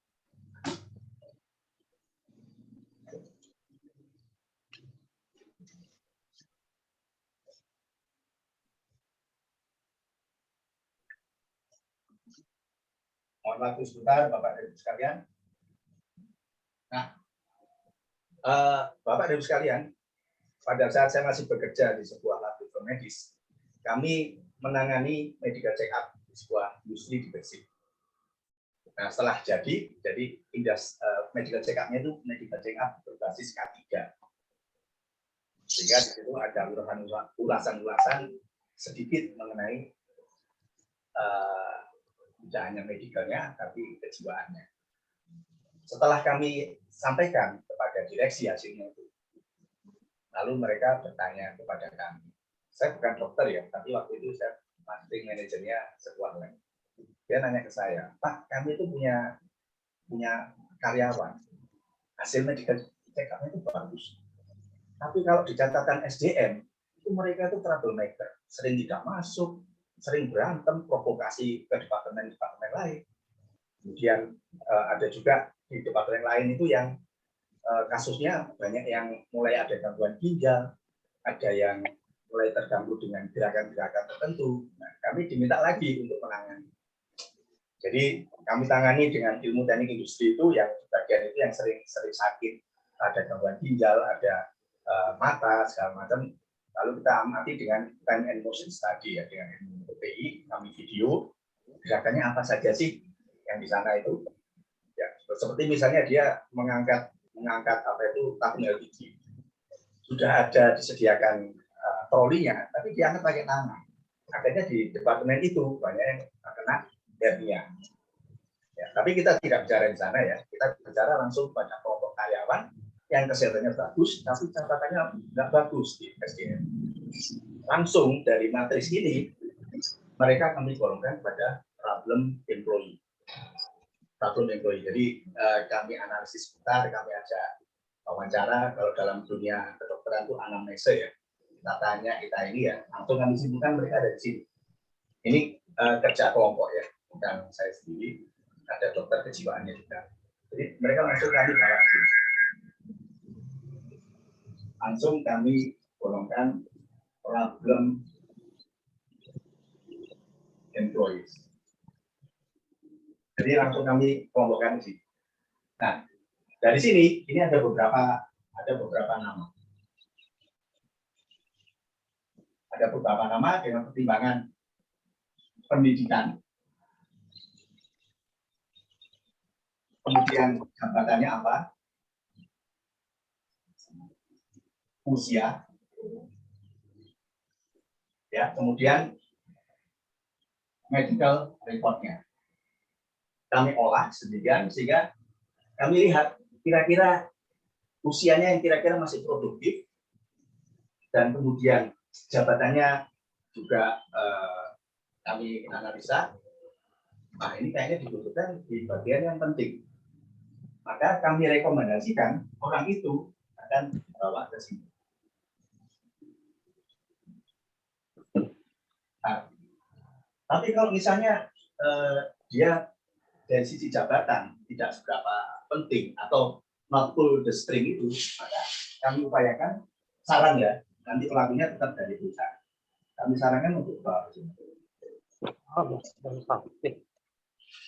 Mohon waktu sebentar, Bapak dan Ibu sekalian. Nah, Bapak dan Ibu sekalian, pada saat saya masih bekerja di sebuah laboratorium medis, kami menangani medical check-up di sebuah industri di Gresik. Nah, setelah jadi medical check-up-nya itu medical check-up berbasis K3. Sehingga di situ ada ulasan-ulasan sedikit mengenai tidak hanya medikalnya, tapi kejiwaannya. Setelah kami sampaikan kepada direksi hasilnya itu, lalu mereka bertanya kepada kami. Saya bukan dokter ya, tapi waktu itu saya marketing manajernya sebuah lab. Dia nanya ke saya, Pak, kami itu punya karyawan, hasil medical check-up-nya itu bagus. Tapi kalau di catatan SDM, itu mereka itu troublemaker, sering tidak masuk, sering berantem, provokasi ke departemen-departemen lain. Kemudian ada juga di departemen lain itu yang kasusnya banyak yang mulai ada gangguan ginjal, ada yang mulai terganggu dengan gerakan-gerakan tertentu. Nah, kami diminta lagi untuk menangani. Jadi kami tangani dengan ilmu teknik industri itu yang bagian itu yang sering sakit, ada gangguan ginjal, ada mata segala macam. Lalu kita amati dengan time and motion study ya, dengan ilmu TI, kami video gerakannya apa saja sih yang di sana itu. Ya, seperti misalnya dia mengangkat apa itu tabung LPG. Sudah ada disediakan trolinya, tapi diangkat pakai tangan. Akhirnya di departemen itu banyak yang kena hernia. Ya, tapi kita tidak bicara di sana ya, kita bicara langsung pada kelompok karyawan yang kesehatannya bagus, tapi catatannya nggak bagus di SDM. Langsung dari matriks ini, mereka kami golongkan pada problem employee. Jadi kami analisis sebentar, kami ajak wawancara. Kalau dalam dunia kedokteran itu anamnese ya, kita tanya kita ini ya, langsung kami simpulkan mereka ada di sini. Ini kerja kelompok ya, bukan saya sendiri. Ada dokter kejiwaannya juga. Jadi mereka langsung kami bawa ke sini. Langsung kami golongkan problem employees. Jadi langsung kami kelompokkan di sini. Nah, dari sini ini ada beberapa nama. Ada beberapa nama dengan pertimbangan pendidikan. Kemudian jabatannya apa? Usia. Ya, kemudian medical record-nya. Kami olah sedemikian sehingga kami lihat kira-kira usianya yang kira-kira masih produktif, dan kemudian jabatannya juga kami analisa. Nah, ini kayaknya dibutuhkan di bagian yang penting. Maka kami rekomendasikan orang itu akan dibawa ke sini. Nah, tapi kalau misalnya dia dari sisi jabatan tidak seberapa penting atau not pull the string itu, maka kami upayakan, saran ya, nanti pelakunya tetap dari perusahaan. Kami sarankan untuk bawa ke sini.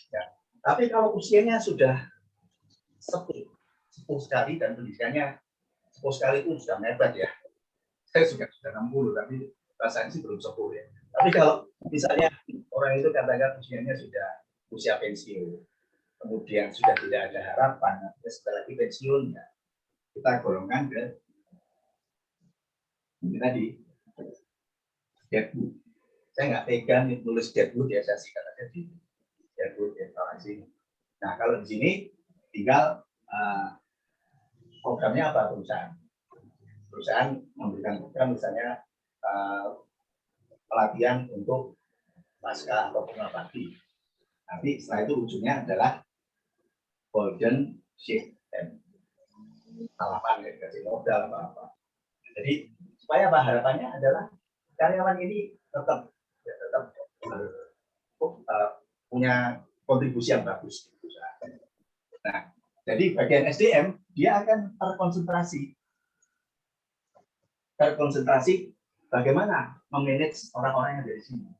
Ya. Tapi kalau usianya sudah sepuh sekali dan pendidikannya sepuh sekali itu sudah mepet ya. Saya sudah 60, tapi rasanya sih belum sepuh ya. Tapi kalau misalnya orang itu katakan usianya sudah usia pensiun, kemudian sudah tidak ada harapan, setelah lagi pensiun, ya, kita golongkan ke ini tadi, deadwood. Saya nggak pegang nulis deadwood ya, saya singkat aja di deadwood evaluasi. Nah, kalau di sini tinggal programnya apa perusahaan? Perusahaan memberikan program misalnya pelatihan untuk pasca atau pengabdi. Nanti setelah itu ujungnya adalah golden shift dan harapan ya, dikasih modal apa-apa. Jadi supaya apa, harapannya adalah karyawan ini tetap punya kontribusi yang bagus di perusahaan. Nah, jadi bagian SDM dia akan terkonsentrasi bagaimana memanage orang-orang yang dari sini.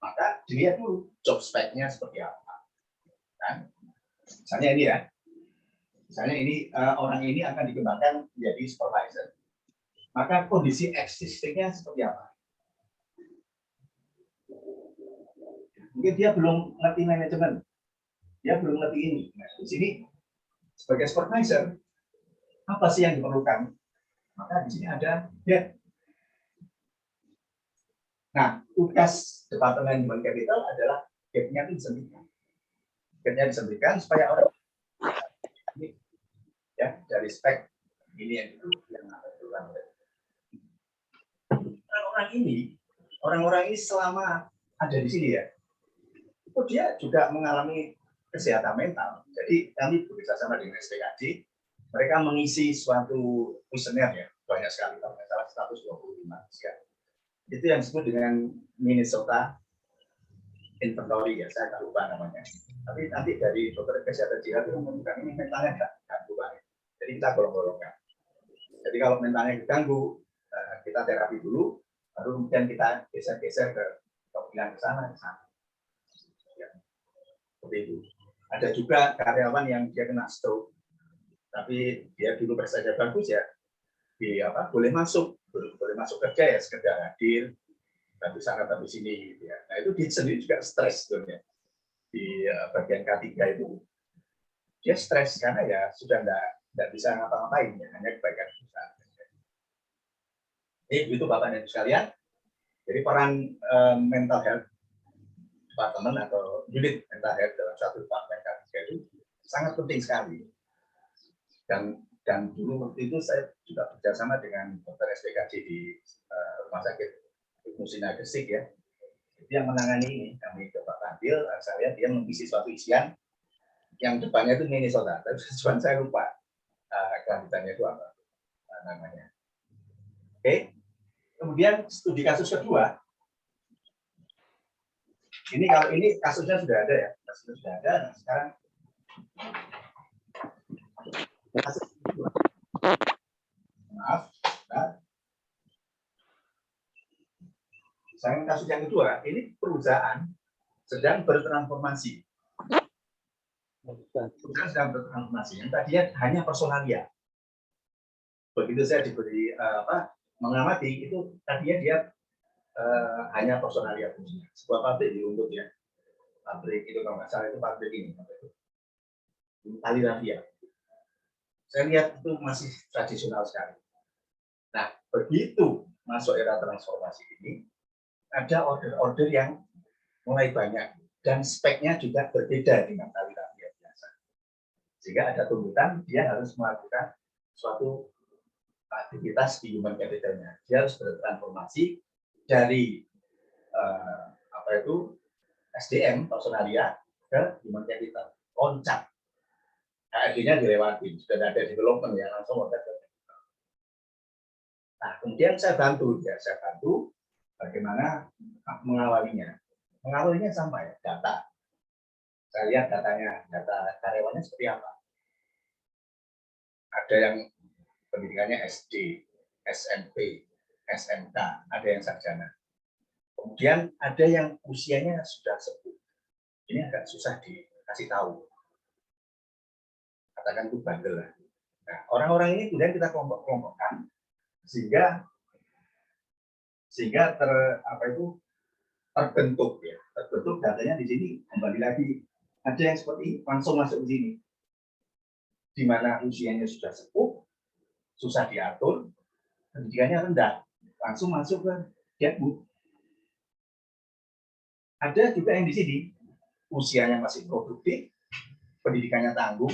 Maka dilihat dulu job spec-nya seperti apa. Kan? Misalnya ini ya, misalnya ini orang ini akan dikembangkan menjadi supervisor. Maka kondisi existing-nya seperti apa? Mungkin dia belum ngerti manajemen, dia belum ngerti ini. Nah, di sini sebagai supervisor, apa sih yang diperlukan? Maka di sini ada head. Nah, tugas Departemen Human Capital adalah gap-nya itu disembunyikan. Gap-nya disembunyikan supaya orang ini ya dari spek ini yang itu yang orang-orang ini selama ada di sini ya, itu dia juga mengalami kesehatan mental. Jadi kami bekerja sama dengan SPKJ, mereka mengisi suatu kuesioner ya, banyak sekali, kalau salah 125 ya. Itu yang disebut dengan Minnesota Inventory ya, saya tak lupa namanya. Tapi nanti dari dokter kesehatan jiwa itu menunjukkan ini mentalnya nggak berubah. Jadi kita golong-golongkan. Jadi kalau mentalnya diganggu, kita terapi dulu, baru kemudian kita geser-geser ke pilihan ke sana. Ya, seperti itu. Ada juga karyawan yang dia kena stroke, tapi dia dulu prestasinya bagus ya, boleh masuk kerja ya, sekedar hadir, bantu sana bantu sini gitu ya. Nah itu dia sendiri juga stres sebenarnya di bagian K3 itu. Dia stres karena ya sudah nggak bisa ngapa-ngapain ya, hanya kebaikan perusahaan. Jadi begitu Bapak dan Ibu sekalian. Jadi peran mental health departemen atau unit mental health dalam satu departemen K3 itu sangat penting sekali. Dan dulu waktu itu saya juga bekerjasama dengan dokter SPKJ di Rumah Sakit Ibnu Sina Gresik ya. Itu yang menangani ini, kami coba tampil, saya lihat dia mengisi suatu isian yang depannya itu Minnesota, tapi cuma saya lupa kelanjutannya itu apa namanya. Oke, kemudian studi kasus kedua, ini kalau ini kasusnya sudah ada ya, kasusnya sudah ada. Nah, sekarang kasus kedua. Maaf, Sayang kasus yang kedua, ini perusahaan sedang bertransformasi. Perusahaan sedang bertransformasi. Yang tadinya hanya personalia. Begitu saya diberi mengamati, itu tadinya dia hanya personalia fungsinya. Sebuah pabrik di Ubud ya. Pabrik itu kalau nggak salah itu pabrik ini. Tali rafia. Saya lihat itu masih tradisional sekali. Nah, begitu masuk era transformasi ini, ada order-order yang mulai banyak dan speknya juga berbeda dengan tali rafia biasa. Sehingga ada tuntutan dia harus melakukan suatu aktivitas di human capital-nya. Dia harus bertransformasi dari SDM personalia ke human capital. Loncat. HRD-nya dilewati, sudah ada development yang langsung loncat ke capital. Nah, kemudian saya bantu bagaimana mengawalinya. Mengawalinya sama ya, data. Saya lihat datanya, data karyawannya seperti apa. Ada yang pendidikannya SD, SMP, SMK, ada yang sarjana. Kemudian ada yang usianya sudah sepuh. Ini agak susah dikasih tahu. Katakan itu bandel lah. Nah, orang-orang ini kemudian kita kelompok-kelompokkan sehingga terbentuk ya. Terbentuk datanya di sini kembali lagi. Ada yang seperti ini, langsung masuk di sini. Di mana usianya sudah sepuh, susah diatur, pendidikannya rendah, langsung masuk ke Depbu. Ada juga yang di sini, usianya masih produktif, pendidikannya tanggung,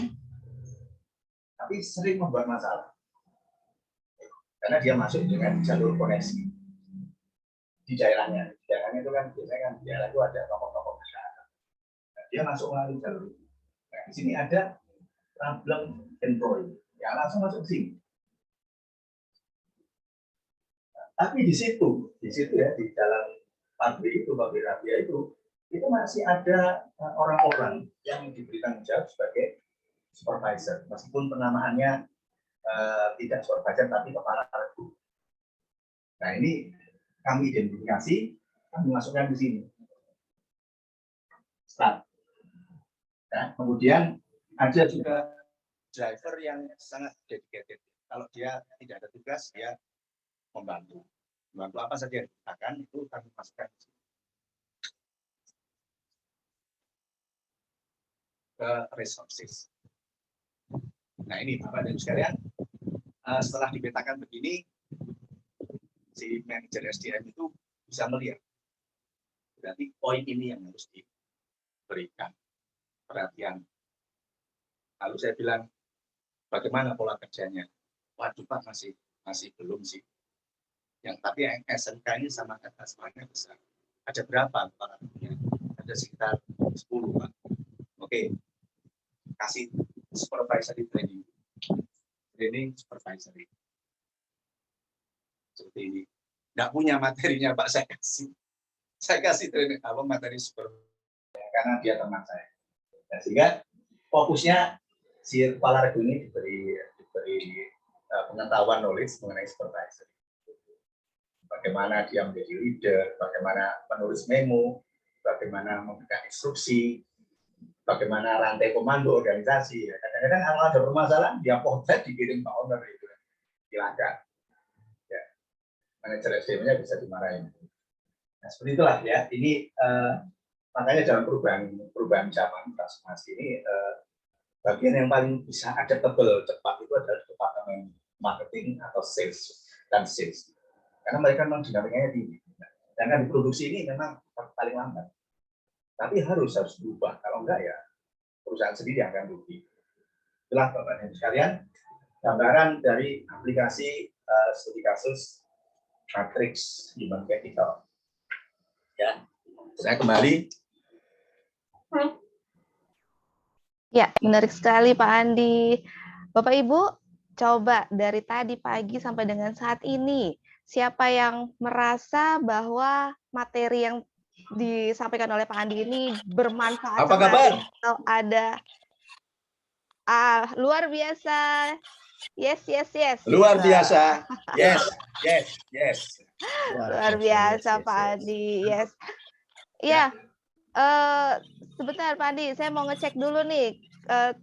tapi sering membuat masalah. Karena dia masuk dengan jalur koneksi di daerahnya. Di daerahnya itu kan biasanya kan di daerah itu ada tokoh-tokoh masyarakat. Nah, dia masuk melalui jalur itu. Nah, di sini ada problem employee, ya langsung masuk ke sini. Nah, tapi di situ ya di dalam pabrik rafia itu masih ada orang-orang yang diberi tanggung jawab sebagai supervisor, meskipun penamaannya tidak supervisor tapi kepala regu. Nah, ini kami identifikasi, kami masukkan di sini. Start. Nah, kemudian ada juga driver yang sangat dedicated. Kalau dia tidak ada tugas, dia membantu. Membantu apa saja yang dikatakan, itu kami masukkan ke resources. Nah, ini Bapak dan Ibu sekalian, setelah dipetakan begini, si manajer SDM itu bisa melihat. Berarti poin ini yang harus diberikan perhatian. Lalu saya bilang, bagaimana pola kerjanya? Waduh Pak, masih belum sih. Tapi yang SMK ini sama SMK-nya besar. Ada berapa Pak? Ada sekitar 10 Pak. Oke, kasih supervisory training supervisory. Seperti ini. Nggak punya materinya Pak, saya kasih training apa materi supervisory karena dia teman saya. Nah, sehingga fokusnya si kepala regu ini diberi pengetahuan knowledge mengenai supervisor. Bagaimana dia menjadi leader, bagaimana menulis memo, bagaimana memberikan instruksi, bagaimana rantai komando organisasi. Kadang-kadang kalau ada permasalahan, dia potret dikirim Pak Owner itu. Silakan. Ya. Manajer SDM-nya bisa dimarahin. Nah, seperti itulah ya. Ini makanya dalam perubahan zaman transformasi ini bagian yang paling bisa adaptable cepat itu adalah departemen marketing atau sales dan sales. Karena mereka memang dinamikanya tinggi. Sedangkan di produksi ini memang paling lambat. Tapi harus berubah. Kalau enggak ya perusahaan sendiri akan rugi. Itulah Bapak dan Ibu sekalian gambaran dari aplikasi studi kasus matrix human capital. Ya, saya kembali. Ya, menarik sekali Pak Andi. Bapak Ibu, coba dari tadi pagi sampai dengan saat ini, siapa yang merasa bahwa materi yang disampaikan oleh Pak Andi ini bermanfaat? Apa kabar? Atau ada luar biasa. Yes. Luar biasa. Yes. Luar biasa Pak Andi. Yes. Ya. Sebentar Pak Andi, saya mau ngecek dulu nih,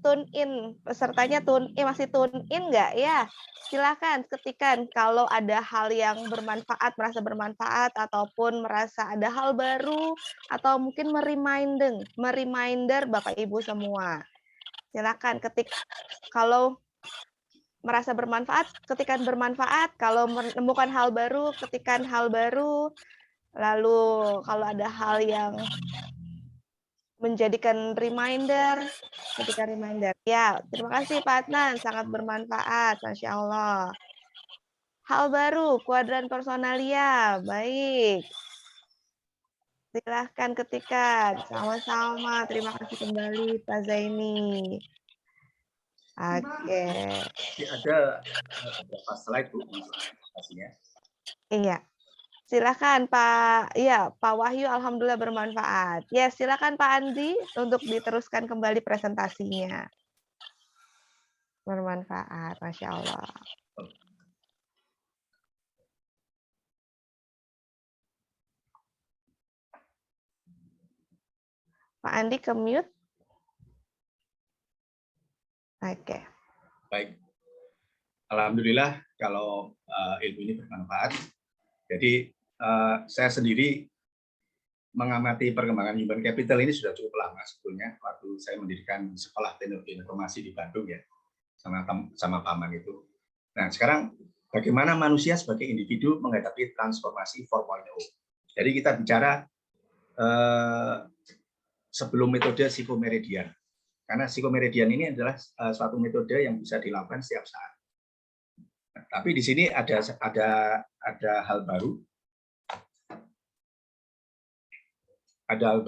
tune in, pesertanya masih tune in nggak ya? Silakan ketikkan kalau ada hal yang bermanfaat, merasa bermanfaat, ataupun merasa ada hal baru, atau mungkin mereminder Bapak Ibu semua. Silakan ketik kalau merasa bermanfaat, ketikkan bermanfaat, kalau menemukan hal baru, ketikkan hal baru, lalu kalau ada hal yang menjadikan reminder, ketika reminder. Ya, terima kasih Pak Adnan, sangat bermanfaat, Masya Allah. Hal baru, kuadran personalia, baik. Silahkan ketikkan, sama-sama. Terima kasih kembali Pak Zaini. Oke, Ada beberapa slide Bu untuk presentasinya. iya. Silakan Pak, ya Pak Wahyu, alhamdulillah bermanfaat. Ya, silakan Pak Andi untuk diteruskan kembali presentasinya. Bermanfaat, Masya Allah. Pak Andi ke mute. Oke. Baik. Alhamdulillah kalau ilmu ini bermanfaat. Jadi saya sendiri mengamati perkembangan human capital ini sudah cukup lama sebetulnya, waktu saya mendirikan sekolah teknologi informasi di Bandung ya, sama Paman itu. Nah sekarang bagaimana manusia sebagai individu menghadapi transformasi 4.0. Jadi kita bicara sebelum metode psikomeridian, karena psikomeridian ini adalah suatu metode yang bisa dilakukan setiap saat. Nah, tapi di sini ada hal baru. Ada hal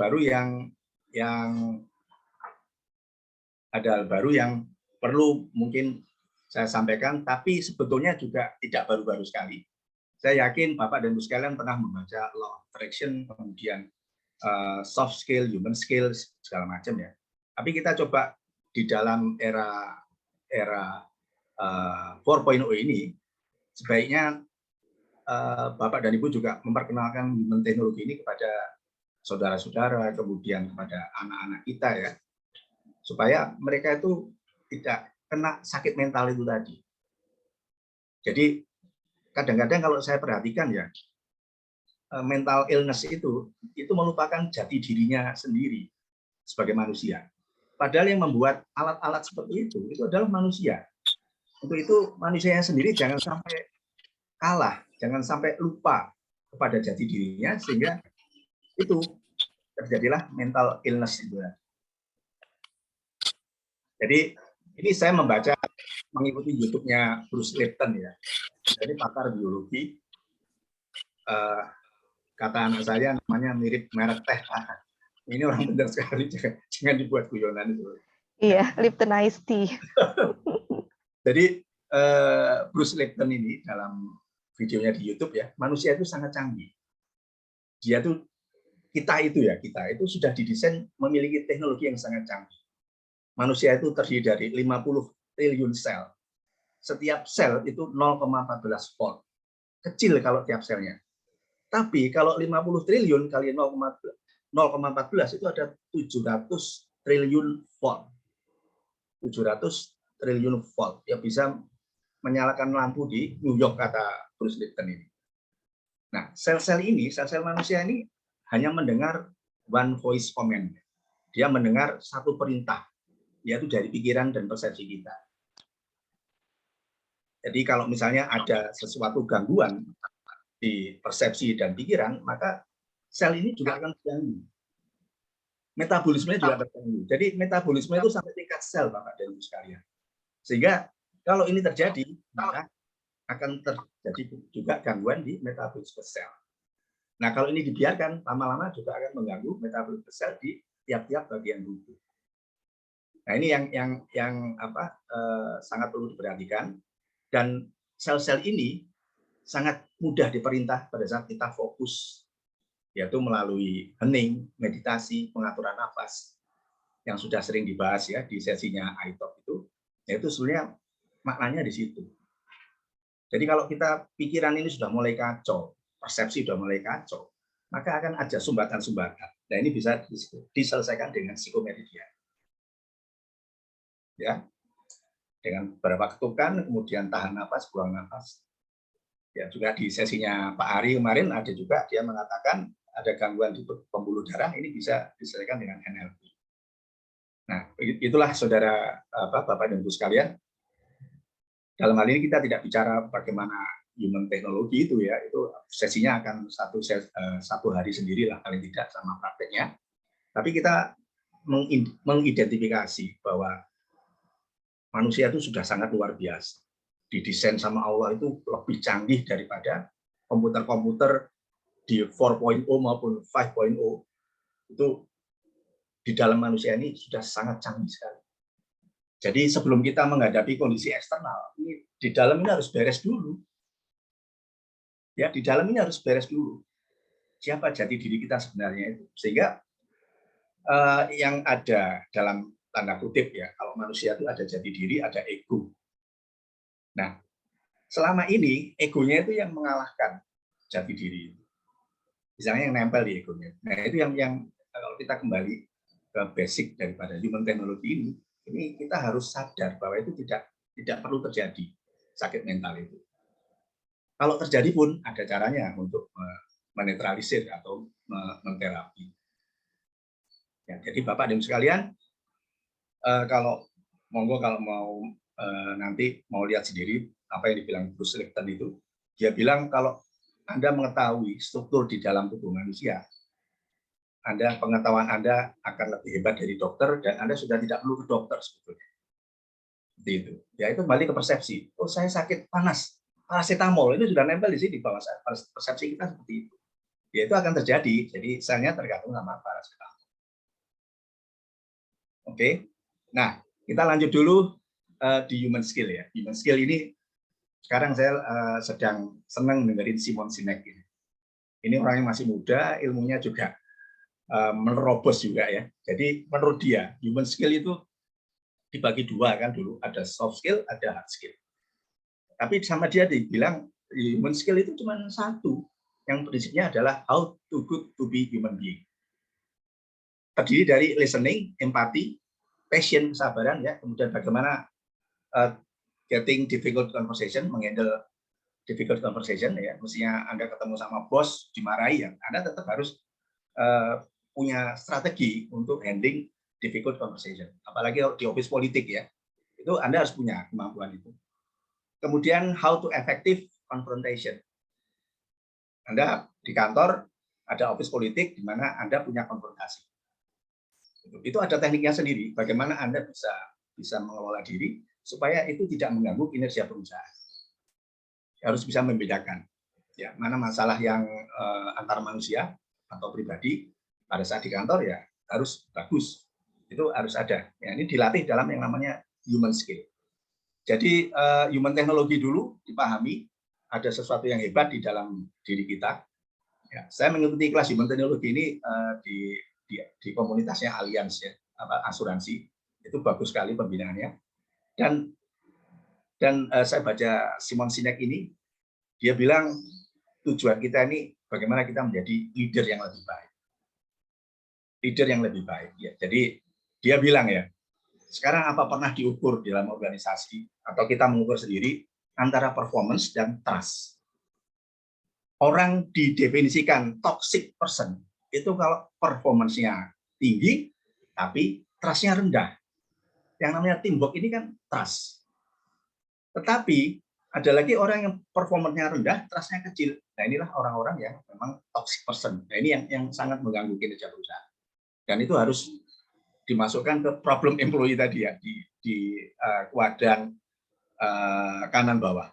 baru yang perlu mungkin saya sampaikan, tapi sebetulnya juga tidak baru-baru sekali. Saya yakin Bapak dan Ibu sekalian pernah membaca Law of Attraction, kemudian soft skill, human skills, segala macam ya. Tapi kita coba di dalam era 4.0 ini, sebaiknya Bapak dan Ibu juga memperkenalkan human teknologi ini kepada saudara-saudara, kemudian kepada anak-anak kita ya, supaya mereka itu tidak kena sakit mental itu tadi. Jadi kadang-kadang kalau saya perhatikan ya, mental illness itu melupakan jati dirinya sendiri sebagai manusia. Padahal yang membuat alat-alat seperti itu adalah manusia. Untuk itu manusianya sendiri jangan sampai kalah, jangan sampai lupa kepada jati dirinya, sehingga itu terjadilah mental illness itu. Jadi ini saya mengikuti YouTube-nya Bruce Lipton ya. Jadi pakar biologi. Kata anak saya namanya mirip merek teh. Ini orang benar sekali, jangan dibuat guyonan itu. Iya, Lipton Iced Tea. Jadi Bruce Lipton ini dalam videonya di YouTube ya, manusia itu sangat canggih. Dia tuh kita itu sudah didesain memiliki teknologi yang sangat canggih. Manusia itu terdiri dari 50 triliun sel. Setiap sel itu 0,14 volt. Kecil kalau tiap selnya. Tapi kalau 50 triliun kali 0,14 itu ada 700 triliun volt. 700 triliun volt. Ya bisa menyalakan lampu di New York, kata Bruce Lipton ini. Nah, sel-sel manusia ini hanya mendengar one voice command. Dia mendengar satu perintah, yaitu dari pikiran dan persepsi kita. Jadi kalau misalnya ada sesuatu gangguan di persepsi dan pikiran, maka sel ini juga akan terganggu. Metabolismenya juga terganggu. Jadi metabolisme itu sampai tingkat sel, Bapak dan Ibu sekalian. Sehingga kalau ini terjadi, maka akan terjadi juga gangguan di metabolisme sel. Nah, kalau ini dibiarkan, lama-lama juga akan mengganggu metabolisme sel di tiap-tiap bagian tubuh. Nah, ini yang sangat perlu diperhatikan. Dan sel-sel ini sangat mudah diperintah pada saat kita fokus, yaitu melalui hening, meditasi, pengaturan nafas, yang sudah sering dibahas ya di sesinya iTalk itu, yaitu sebenarnya maknanya di situ. Jadi kalau kita pikiran ini sudah mulai kacau, persepsi sudah mulai kacau, maka akan ada sumbatan-sumbatan. Nah, ini bisa diselesaikan dengan psikomeridian. Ya. Dengan beberapa ketukan, kemudian tahan nafas, buang nafas. Ya, juga di sesinya Pak Ari kemarin ada juga dia mengatakan ada gangguan di pembuluh darah, ini bisa diselesaikan dengan NLP. Nah, itulah saudara Bapak dan Ibu sekalian. Dalam hal ini kita tidak bicara bagaimana human teknologi itu ya, itu sesinya akan satu hari sendiri lah paling tidak sama prakteknya. Tapi kita mengidentifikasi bahwa manusia itu sudah sangat luar biasa. Didesain sama Allah itu lebih canggih daripada komputer-komputer di 4.0 maupun 5.0. Itu di dalam manusia ini sudah sangat canggih sekali. Jadi sebelum kita menghadapi kondisi eksternal, ini di dalam ini harus beres dulu. Ya, di dalam ini harus beres dulu. Siapa jati diri kita sebenarnya itu. Sehingga yang ada dalam tanda kutip ya, kalau manusia itu ada jati diri, ada ego. Nah, selama ini egonya itu yang mengalahkan jati diri. Misalnya yang nempel di egonya. Nah, itu yang kalau kita kembali ke basic daripada human technology ini kita harus sadar bahwa itu tidak perlu terjadi sakit mental itu. Kalau terjadi pun ada caranya untuk menetralisir atau menterapi. Ya, jadi Bapak dan Ibu sekalian, kalau monggo kalau mau nanti mau lihat sendiri apa yang dibilang Bruce Lipton itu, dia bilang kalau Anda mengetahui struktur di dalam tubuh manusia, pengetahuan Anda akan lebih hebat dari dokter dan Anda sudah tidak perlu ke dokter sebetulnya. Seperti itu. Ya itu kembali ke persepsi. Oh saya sakit panas, paracetamol itu sudah nempel di sini bahwa persepsi kita seperti itu. Ya itu akan terjadi. Jadi selnya tergantung sama paracetamol. Oke. Nah kita lanjut dulu di human skill ya. Human skill ini sekarang saya sedang senang dengerin Simon Sinek ini. Ini orangnya masih muda, ilmunya juga menerobos juga ya. Jadi menurut dia human skill itu dibagi dua kan dulu, ada soft skill, ada hard skill. Tapi sama dia dibilang human skill itu cuma satu, yang prinsipnya adalah how to good to be human being. Terdiri dari listening, empati, passion, kesabaran ya, kemudian bagaimana getting difficult conversation, menghandle difficult conversation ya. Mestinya Anda ketemu sama bos dimarahi ya, Anda tetap harus punya strategi untuk handling difficult conversation. Apalagi di office politik ya, itu Anda harus punya kemampuan itu. Kemudian how to effective confrontation. Anda di kantor ada office politik di mana Anda punya konfrontasi. Itu ada tekniknya sendiri. Bagaimana Anda bisa mengelola diri supaya itu tidak mengganggu kinerja perusahaan. Harus bisa membedakan ya mana masalah yang antar manusia atau pribadi pada saat di kantor ya harus bagus, itu harus ada ya. Ini dilatih dalam yang namanya human skill. Jadi human teknologi dulu dipahami ada sesuatu yang hebat di dalam diri kita ya. Saya mengikuti kelas human teknologi ini di komunitasnya Allianz ya, asuransi, itu bagus sekali pembinaannya. Dan saya baca Simon Sinek ini, dia bilang tujuan kita ini bagaimana kita menjadi leader yang lebih baik. Leader yang lebih baik. Ya. Jadi dia bilang ya, sekarang apa pernah diukur di dalam organisasi atau kita mengukur sendiri antara performance dan trust. Orang didefinisikan toxic person itu kalau performance-nya tinggi tapi trust-nya rendah. Yang namanya teamwork ini kan trust. Tetapi ada lagi orang yang performanya rendah, trust-nya kecil. Nah inilah orang-orang yang memang toxic person. Nah ini yang sangat mengganggu kinerja perusahaan. Dan itu harus dimasukkan ke problem employee tadi ya, di kuadran kanan bawah.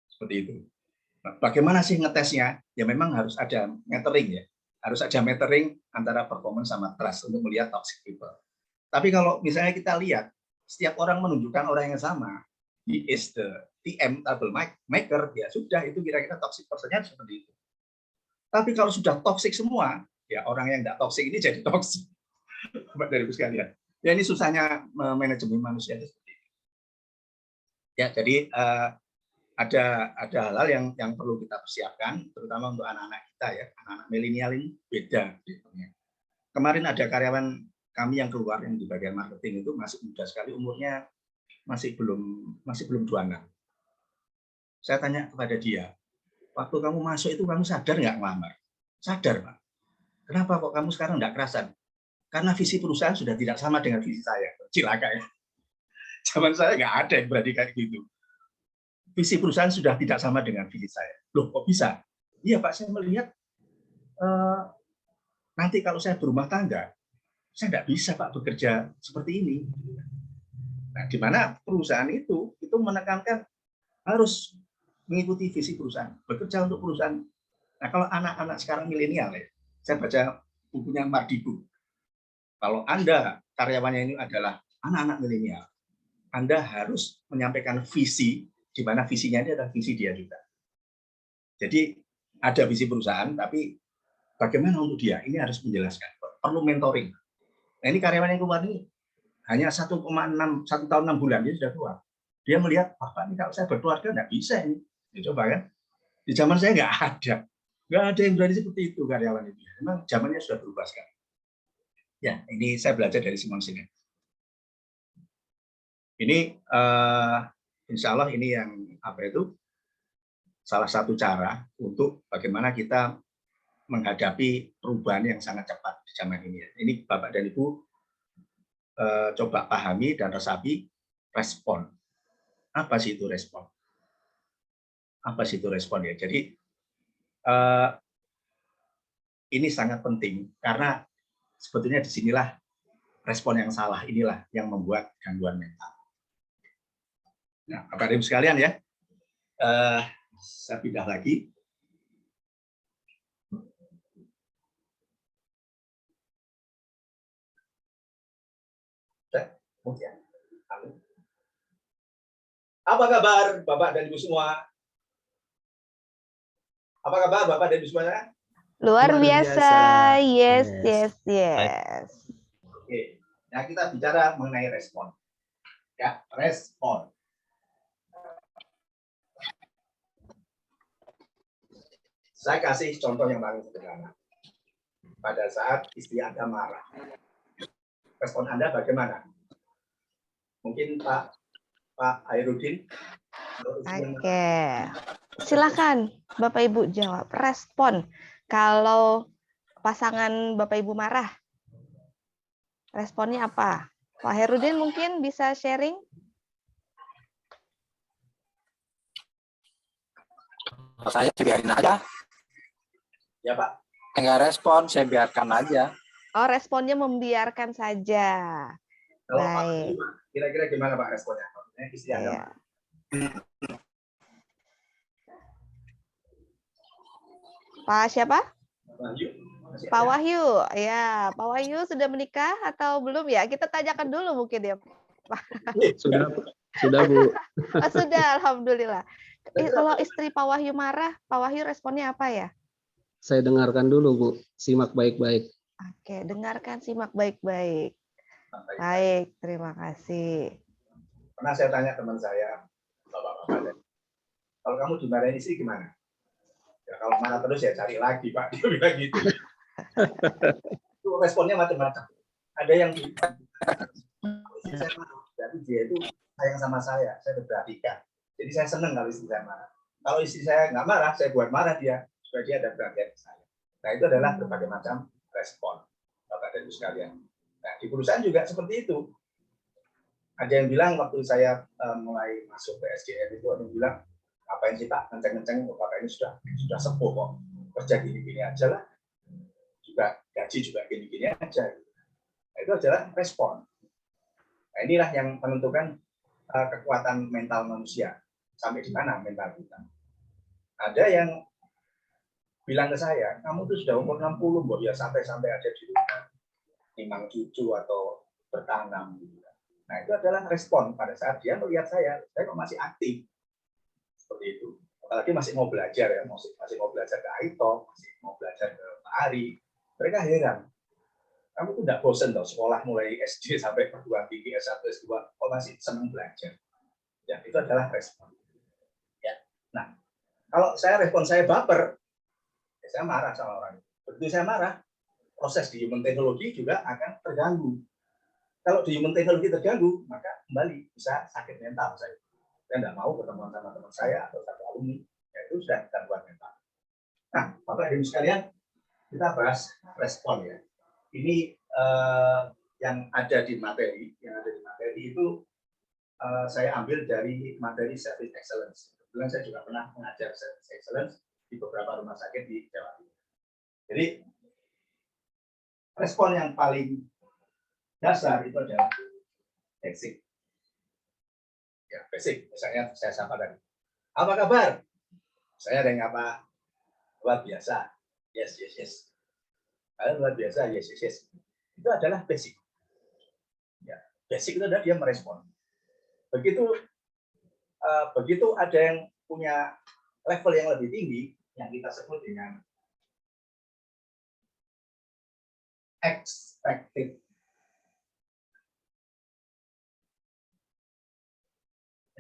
Seperti itu. Nah, bagaimana sih ngetesnya? Ya memang harus ada metering ya. Harus ada metering antara performance sama trust untuk melihat toxic people. Tapi kalau misalnya kita lihat, setiap orang menunjukkan orang yang sama, he is the TM troublemaker, ya sudah itu kira-kira toxic person-nya seperti itu. Tapi kalau sudah toxic semua, ya orang yang tidak toxic ini jadi toxic. Dari Ibu sekalian. Ya ini susahnya manajemen manusia itu seperti itu. Ya jadi ada hal-hal yang perlu kita persiapkan, terutama untuk anak-anak kita ya, anak-anak milenial ini beda. Kemarin ada karyawan kami yang keluar yang di bagian marketing itu masih muda sekali, umurnya masih belum 26. Saya tanya kepada dia, waktu kamu masuk itu kamu sadar nggak ngelamar? Sadar Pak. Kenapa kok kamu sekarang nggak kerasan? Karena visi perusahaan sudah tidak sama dengan visi saya. Cilaka ya. Zaman saya nggak ada yang berani kayak gitu. Visi perusahaan sudah tidak sama dengan visi saya. Loh kok bisa? Iya Pak, saya melihat nanti kalau saya berumah tangga, saya nggak bisa Pak bekerja seperti ini. Nah, di mana perusahaan itu menekankan harus mengikuti visi perusahaan, bekerja untuk perusahaan. Nah, kalau anak-anak sekarang milenial ya, saya baca bukunya Mardigu. Kalau Anda karyawannya ini adalah anak-anak milenial, Anda harus menyampaikan visi, di mana visinya ini adalah visi dia juga. Jadi ada visi perusahaan, tapi bagaimana untuk dia? Ini harus menjelaskan. Perlu mentoring. Nah, ini karyawan yang keluar ini hanya 1,6 1 tahun 6 bulan dia sudah keluar. Dia melihat, Bapak ini kalau saya berkeluarga nggak bisa ini. Coba kan? Di zaman saya nggak ada yang berani seperti itu karyawan itu. Memang zamannya sudah berubah sekarang. Ya, ini saya belajar dari Simon Sinek. Ini insya Allah ini yang salah satu cara untuk bagaimana kita menghadapi perubahan yang sangat cepat di zaman ini. Ini Bapak dan Ibu coba pahami dan resapi respon. Apa sih itu respon? Apa sih itu respon ya? Jadi ini sangat penting karena sebetulnya disinilah respon yang salah inilah yang membuat gangguan mental. Nah, Bapak Ibu sekalian ya, saya pindah lagi. Kemudian, apa kabar Bapak dan Ibu semua? Apa kabar Bapak dan Ibu semuanya? Luar biasa. Yes. Oke, nah kita bicara mengenai respon. Ya, respon. Saya kasih contoh yang paling sederhana. Pada saat istri Anda marah, respon Anda bagaimana? Mungkin Pak Hairudin. Oke, silakan Bapak Ibu jawab. Respon kalau pasangan Bapak Ibu marah, responnya apa? Pak Hairudin mungkin bisa sharing? Saya biarin aja. Ya Pak. Enggak respon, saya biarkan aja. Oh, responnya membiarkan saja. Kalau Baik. Pak, kira-kira gimana Pak responnya? Istri Anda. Ya. Pak siapa? Pak Wahyu. Ya, Pak Wahyu sudah menikah atau belum ya? Kita tanyakan dulu mungkin ya, Pak. Sudah Bu. Sudah, alhamdulillah. Kalau istri Pak Wahyu marah, Pak Wahyu responnya apa ya? Saya dengarkan dulu Bu, simak baik-baik. Oke, dengarkan, simak baik-baik. Baik, terima kasih. Pernah saya tanya teman saya, Bapak-bapak, kalau kamu dimarahin istri gimana? Ya, kalau marah terus ya cari lagi Pak, dia bilang gitu. Itu responnya macam-macam. Ada yang jadi dia itu sayang sama saya berperhatikan. Jadi saya senang kalau istri saya marah. Kalau istri saya nggak marah, saya buat marah dia supaya dia ada perhatian ke saya. Nah itu adalah berbagai macam respon, Bapak dan Ibu sekalian. Nah di perusahaan juga seperti itu. Ada yang bilang waktu saya mulai masuk ke SDM itu ada yang bilang, ngapain sih Pak kenceng-kenceng, Bapak ini sudah sepuh kok, kerja gini-gini aja lah, juga gaji juga gini-gini aja. Nah, itu adalah respon. Nah, inilah yang menentukan kekuatan mental manusia sampai di mana mental kita. Ada yang bilang ke saya, kamu tuh sudah umur 60, Mbok, ya sampai-sampai ada di rumah, nimang cucu atau bertanam. Nah, itu adalah respon pada saat dia melihat saya kok masih aktif. Seperti itu. Apalagi masih mau belajar ya, masih mau belajar ke Aito, masih mau belajar ke Pak Ari. Mereka heran. Kamu tuh tidak bosan toh sekolah mulai SD sampai perguruan tinggi S1, S2, kok masih senang belajar. Ya, itu adalah respon. Ya. Nah, kalau respon saya baper, ya saya marah sama orang. Begitu saya marah, proses di human teknologi juga akan terganggu. Kalau di human teknologi terganggu, maka kembali bisa sakit mental saya. Saya tidak mau ketemu sama teman saya atau satu alumni, ya itu sudah gangguan mental. Nah, Bapak Ibu sekalian, kita bahas respon ya. Ini yang ada di materi, itu saya ambil dari materi Service Excellence. Kebetulan saya juga pernah mengajar Service Excellence di beberapa rumah sakit di Jawa Timur. Jadi respon yang paling dasar itu adalah basic. Ya, basic. Misalnya saya sapa tadi. Apa kabar? Saya ada yang apa? Luar biasa. Yes, yes, yes. Kalian luar biasa. Yes, yes, yes. Itu adalah basic. Ya, basic itu adalah dia merespon. Begitu ada yang punya level yang lebih tinggi, yang kita sebut dengan expected.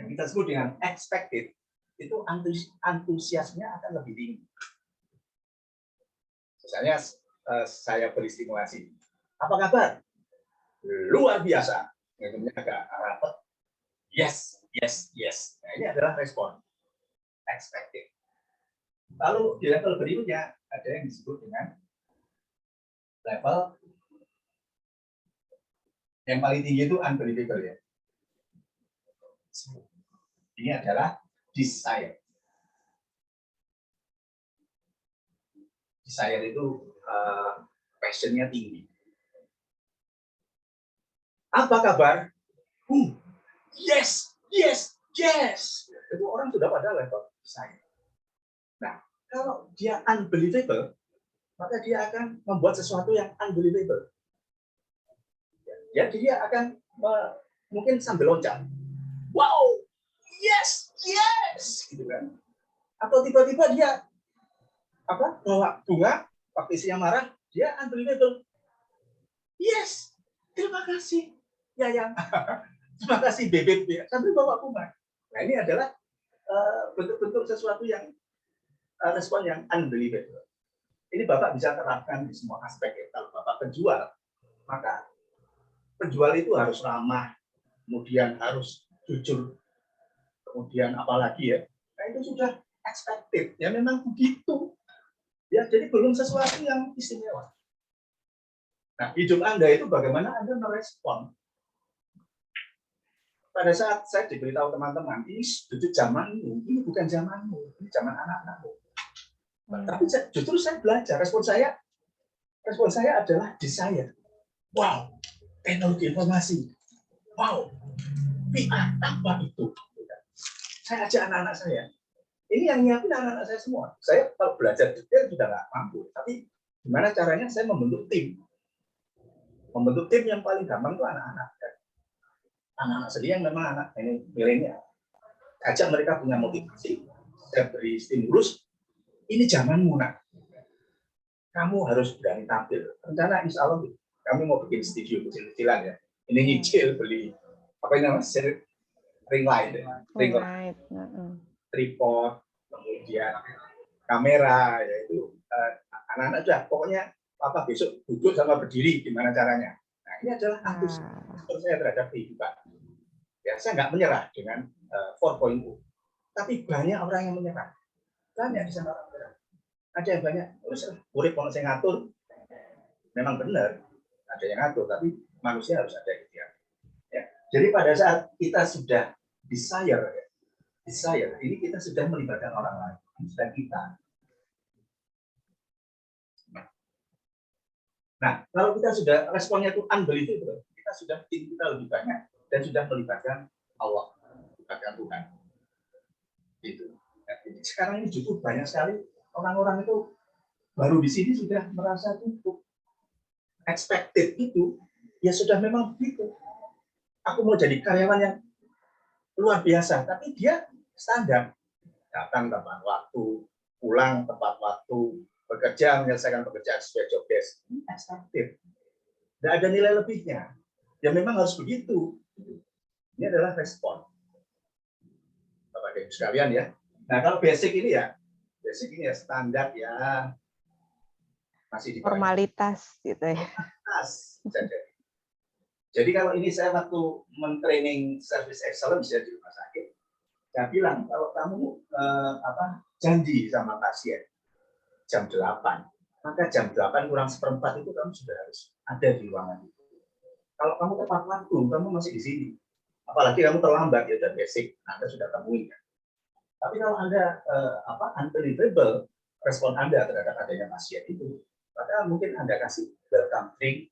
Yang kita sebut dengan expected, itu antusiasnya akan lebih tinggi. Misalnya saya beri stimulasi. Apa kabar? Luar biasa. Kemudian agak rapat. Yes, yes, yes. Nah, ini adalah respon. Expected. Lalu di level berikutnya ada yang disebut dengan level yang paling tinggi itu unbelievable ya. Ini adalah desire. Desire itu passionnya tinggi. Apa kabar? Yes, yes, yes. Itu orang sudah pada level desire. Nah, kalau dia unbelievable, maka dia akan membuat sesuatu yang unbelievable. Ya, dia akan mungkin sambil loncat. Wow, yes, yes, gitu kan. Atau tiba-tiba dia bawa bunga, waktu isinya marah, dia unbelievable. Yes, terima kasih, Yayang. Terima kasih, Bebek, sambil bawa bunga. Nah, ini adalah bentuk-bentuk sesuatu yang respon yang unbelievable. Ini Bapak bisa terapkan di semua aspek. Kalau Bapak penjual, maka penjual itu harus ramah, kemudian harus jujur, kemudian apalagi ya, nah itu sudah expected, ya memang begitu. Ya, jadi belum sesuatu yang istimewa. Nah, hidup Anda itu bagaimana Anda merespon? Pada saat saya diberitahu teman-teman, ini zamanmu, ini bukan zamanmu, ini zaman anak-anakmu. Tapi justru saya belajar, respon saya adalah desire. Wow, teknologi informasi. Wow, VR apa itu? Saya ajak anak-anak saya. Ini yang nyiapin anak-anak saya semua. Saya kalau belajar detail sudah nggak mampu. Tapi gimana caranya saya membentuk tim? Membentuk tim yang paling gampang itu anak-anak. Anak-anak sendiri yang memang anak ini milenial. Ajak mereka punya motivasi. Saya beri stimulus. Ini zamanmu, nak. Kamu harus berani tampil. Rencana insya Allah kami mau bikin studio kecil-kecilan ya. Ini nyicil beli apa ini namanya ring light, tripod, kemudian kamera, yaitu anak-anak sudah pokoknya apa besok duduk sama berdiri gimana caranya. Nah, ini adalah antusias saya terhadap kehidupan. Ya, saya nggak menyerah dengan 4.0, tapi banyak orang yang menyerah. Banyak di sana orang menyerah. Ada yang banyak, murid kalau saya ngatur, memang benar ada yang ngatur, tapi manusia harus ada ikhtiar. Ya. Jadi pada saat kita sudah desire, ini kita sudah melibatkan orang lain, sudah kita. Nah, kalau kita sudah responnya itu unbelievable, kita sudah tim kita lebih banyak dan sudah melibatkan Allah, melibatkan Tuhan. Gitu. Nah, jadi sekarang ini justru banyak sekali orang-orang itu baru di sini sudah merasa cukup. Expected itu ya sudah memang begitu. Aku mau jadi karyawan yang luar biasa, tapi dia standar, datang tepat waktu, pulang tepat waktu, bekerja menyelesaikan pekerjaan sesuai job desk. Ini expected. Tidak ada nilai lebihnya. Ya memang harus begitu. Ini adalah respon. Bapak Ibu sekalian ya. Nah kalau basic ini ya standar ya. Masih di formalitas gitu ya. Jadi kalau ini saya waktu mentraining service excellence ya di rumah sakit, saya bilang kalau kamu janji sama pasien jam 8, maka jam 8 kurang seperempat itu kamu sudah harus ada di ruangan itu. Kalau kamu tepat waktu, kamu masih di sini. Apalagi kamu terlambat ya dan basic, Anda sudah temui. Tapi kalau Anda unbelievable respon Anda terhadap adanya pasien itu, maka mungkin Anda kasih welcome drink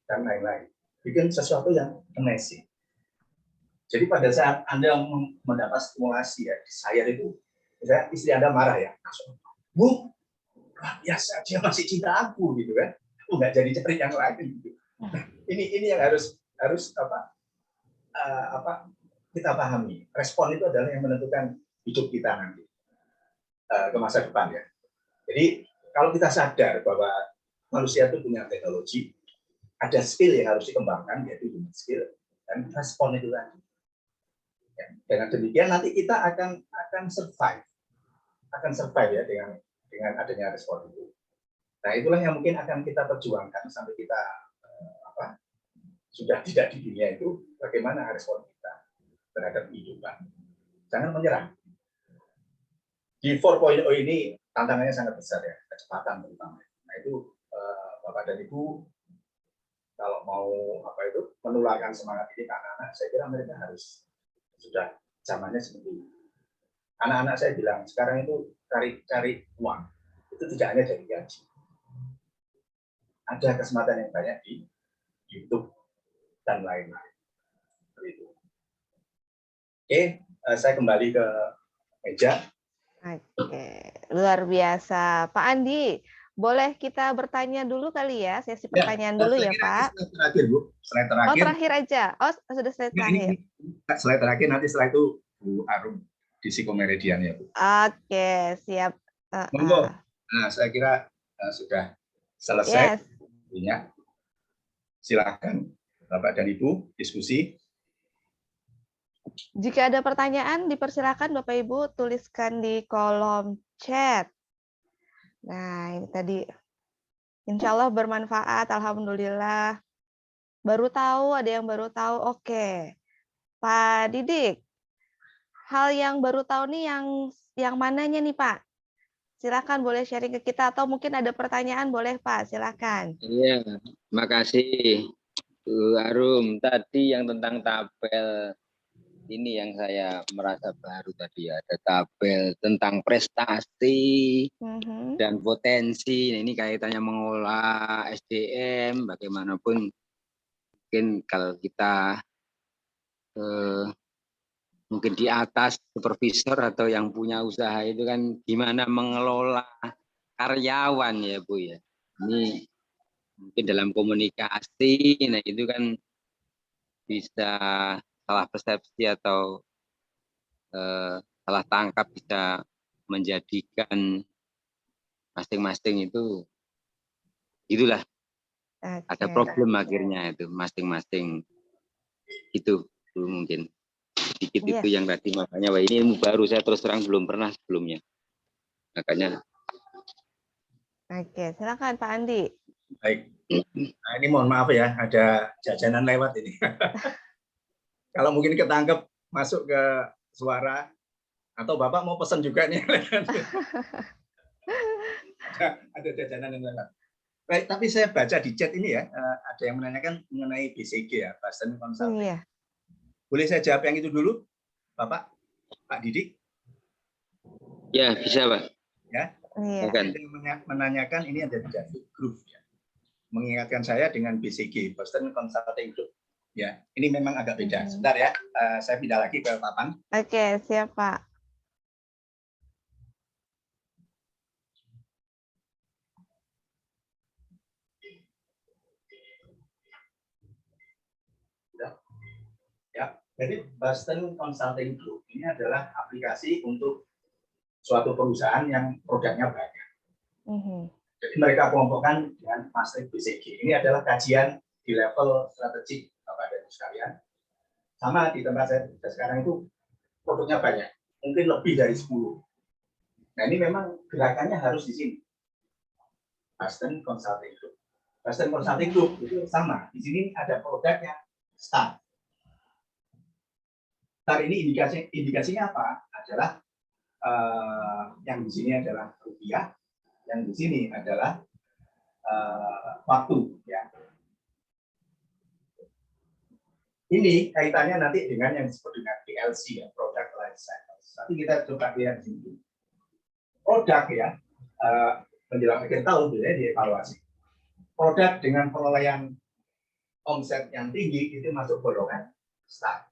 dan lain-lain. bikin sesuatu yang amazing. Jadi pada saat Anda mendapat stimulasi ya, desire itu, misalnya istri Anda marah ya, langsung, Bu, luar biasa, dia masih cinta aku gitu kan, aku nggak jadi cari yang lain gitu. Nah, ini yang harus kita pahami. Respon itu adalah yang menentukan hidup kita nanti ke masa depan ya. Jadi kalau kita sadar bahwa manusia itu punya teknologi, ada skill yang harus dikembangkan, yaitu human skill, dan respon itu tadi. Ya, dengan demikian nanti kita akan survive ya dengan adanya respon itu. Nah itulah yang mungkin akan kita perjuangkan sampai kita sudah tidak di dunia itu, bagaimana respon kita terhadap kehidupan. Jangan menyerah. Di 4.0 ini tantangannya sangat besar ya, kecepatan terutama. Nah itu Bapak dan Ibu kalau mau menularkan semangat ini ke anak-anak, saya kira mereka harus sudah zamannya seperti itu. Anak-anak saya bilang sekarang itu cari uang itu tidak hanya dari gaji. Ada kesempatan yang banyak di YouTube dan lain-lain. Oke, saya kembali ke meja. Oke, luar biasa. Pak Andi, boleh kita bertanya dulu kali ya, sesi pertanyaan dulu ya, Pak? Slide terakhir, Bu. Slide terakhir. Oh, terakhir aja. Oh, sudah slide terakhir. Ini slide terakhir, nanti setelah itu Bu Arum di Psikomeridian ya, Bu. Oke, siap. Monggo. Nah, saya kira sudah selesai. Yes. Ya. Silakan Bapak dan Ibu diskusi. Jika ada pertanyaan, dipersilakan Bapak Ibu tuliskan di kolom chat. Nah, ini tadi. Insya Allah bermanfaat, alhamdulillah. Baru tahu, ada yang baru tahu. Oke. Pak Didik, hal yang baru tahu nih yang mananya nih, Pak? Silakan boleh sharing ke kita atau mungkin ada pertanyaan boleh, Pak. Silakan. Iya, makasih Bu Arum. Tadi yang tentang tabel ini yang saya merasa baru tadi, ada tabel tentang prestasi dan potensi. Nah, ini kaitannya mengolah SDM, bagaimanapun mungkin kalau kita mungkin di atas supervisor atau yang punya usaha itu kan gimana mengelola karyawan ya Bu ya. Ini mungkin dalam komunikasi, nah itu kan bisa salah persepsi atau salah tangkap, bisa menjadikan masing-masing itu itulah ada problem akhirnya itu masing-masing itu mungkin sedikit itu yang tadi, makanya wah ini ilmu baru, saya terus terang belum pernah sebelumnya, makanya. Oke, silakan Pak Andi. Baik. Nah, ini mohon maaf ya, ada jajanan lewat ini. Kalau mungkin ketangkep masuk ke suara, atau Bapak mau pesan juga nih. Ada jajanan yang lewat. Baik, tapi saya baca di chat ini ya, ada yang menanyakan mengenai BCG ya, Boston Consulting. Boleh saya jawab yang itu dulu, Bapak, Pak Didik? Ya, bisa Pak. Ya. Ada yang menanyakan ini ada di grup ya. Mengingatkan saya dengan BCG, Boston Consulting Group. Ya, ini memang agak beda. Sebentar ya, saya pindah lagi ke papan. Oke, siap Pak. Ya, jadi Boston Consulting Group ini adalah aplikasi untuk suatu perusahaan yang produknya banyak. Jadi mereka kelompokkan dengan Master BCG. Ini adalah kajian di level strategik, Bapak dan Ibu sekalian. Sama di tempat saya sekarang itu produknya banyak, mungkin lebih dari 10. Nah ini memang gerakannya harus di sini. Boston Consulting Group. Boston Consulting Group itu sama. Di sini ada produknya STAR. STAR ini indikasinya apa? Adalah yang di sini adalah rupiah, yang di sini adalah waktu. Ya. Ini kaitannya nanti dengan yang disebut dengan PLC, ya, Product Life Cycle. Tapi kita coba lihat di sini. Produk ya, menjelang akhir tahun biasanya dievaluasi. Produk dengan penilaian omset yang tinggi itu masuk golongan start.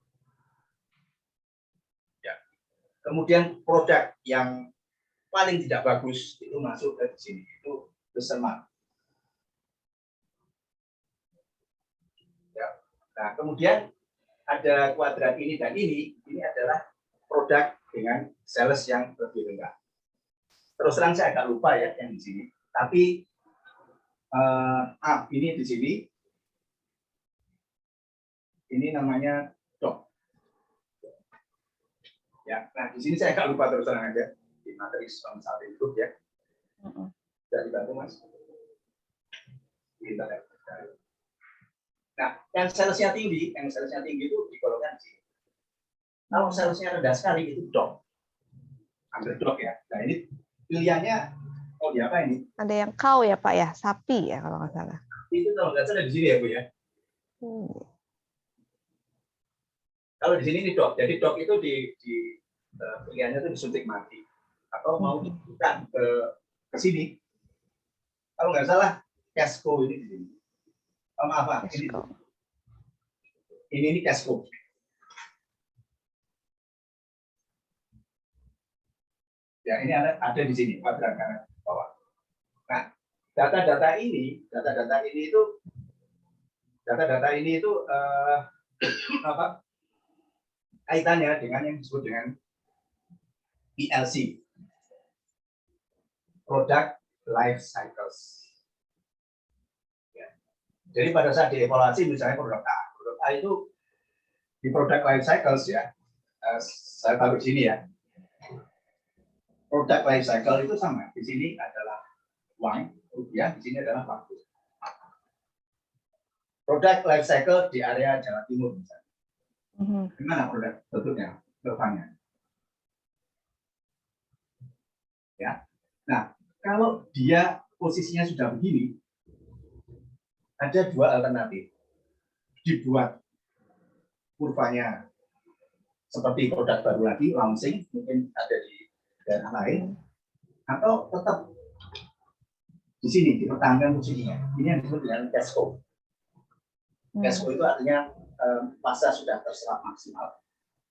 Ya. Kemudian produk yang paling tidak bagus itu masuk ke sini, itu besar. Ya. Nah, kemudian ada kuadrat ini dan ini adalah produk dengan sales yang lebih rendah. Terus terang saya agak lupa ya yang di sini, tapi ini di sini, ini namanya dok. Ya, nah di sini saya agak lupa terus terang aja di materi saat itu ya. Sudah dibantu Mas. Di internet. Nah, yang salesnya tinggi itu digolongkan di sini. Kalau salesnya rendah sekali itu dog, underdog ya. Nah ini pilihannya mau di apa ini? Ada yang cow ya Pak ya, sapi ya kalau nggak salah. Itu kalau nggak salah di sini ya Bu ya. Kalau di sini ini dog, jadi dog itu pilihannya itu disuntik mati atau mau dibuka ke sini. Kalau nggak salah Casco ini di sini. Oh, maaf Pak, ini Casco. Ya, ini ada di sini kuadran kanan bawah. Nah, data-data ini itu apa? Kaitannya dengan yang disebut dengan PLC, Product Life Cycles. Jadi pada saat dievaluasi misalnya produk A itu di product life cycles ya, saya taruh di sini ya. Product life cycle itu sama. Di sini adalah uang, rupiah, di sini adalah waktu. Product life cycle di area Jawa Timur misalnya. Gimana produk bentuknya, depannya? Ya. Nah, kalau dia posisinya sudah begini, ada dua alternatif. Dibuat kurvanya seperti produk baru lagi, launching, mungkin ada di daerah lain, atau tetap di sini, dipertahankan posisinya. Ini yang disebut dengan cash flow. Cash flow itu artinya pasar sudah terserap maksimal,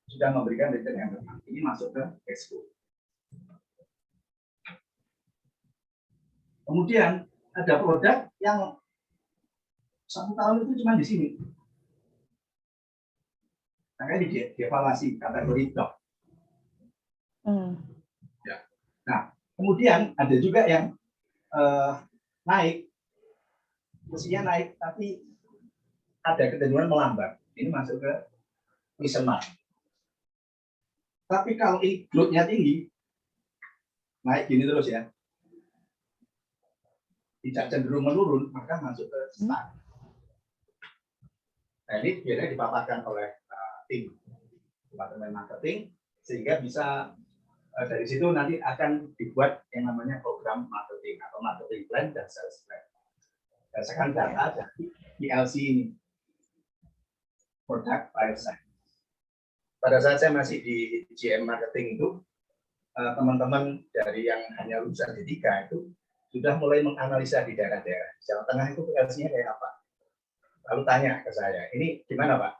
sudah memberikan return yang bermakna. Ini masuk ke cash flow. Kemudian ada produk yang 1 tahun itu cuma di sini. Makanya dievaluasi kategori dog. Ya. Nah, kemudian ada juga yang naik, mestinya naik, tapi ada kecenderungan melambat. Ini masuk ke wisma. Tapi kalau ini growth-nya tinggi, naik gini terus ya, tidak cenderung menurun, maka masuk ke start. Nah, ini biasanya dipaparkan oleh tim departemen marketing sehingga bisa dari situ nanti akan dibuat yang namanya program marketing atau marketing plan dan sales plan. Berdasarkan data dari PLC ini, product life cycle. Pada saat saya masih di GM marketing itu, teman-teman dari yang hanya lulusan D3 itu sudah mulai menganalisa di daerah-daerah. Jawa Tengah itu PLC-nya kayak apa? Lalu tanya ke saya, ini gimana Pak?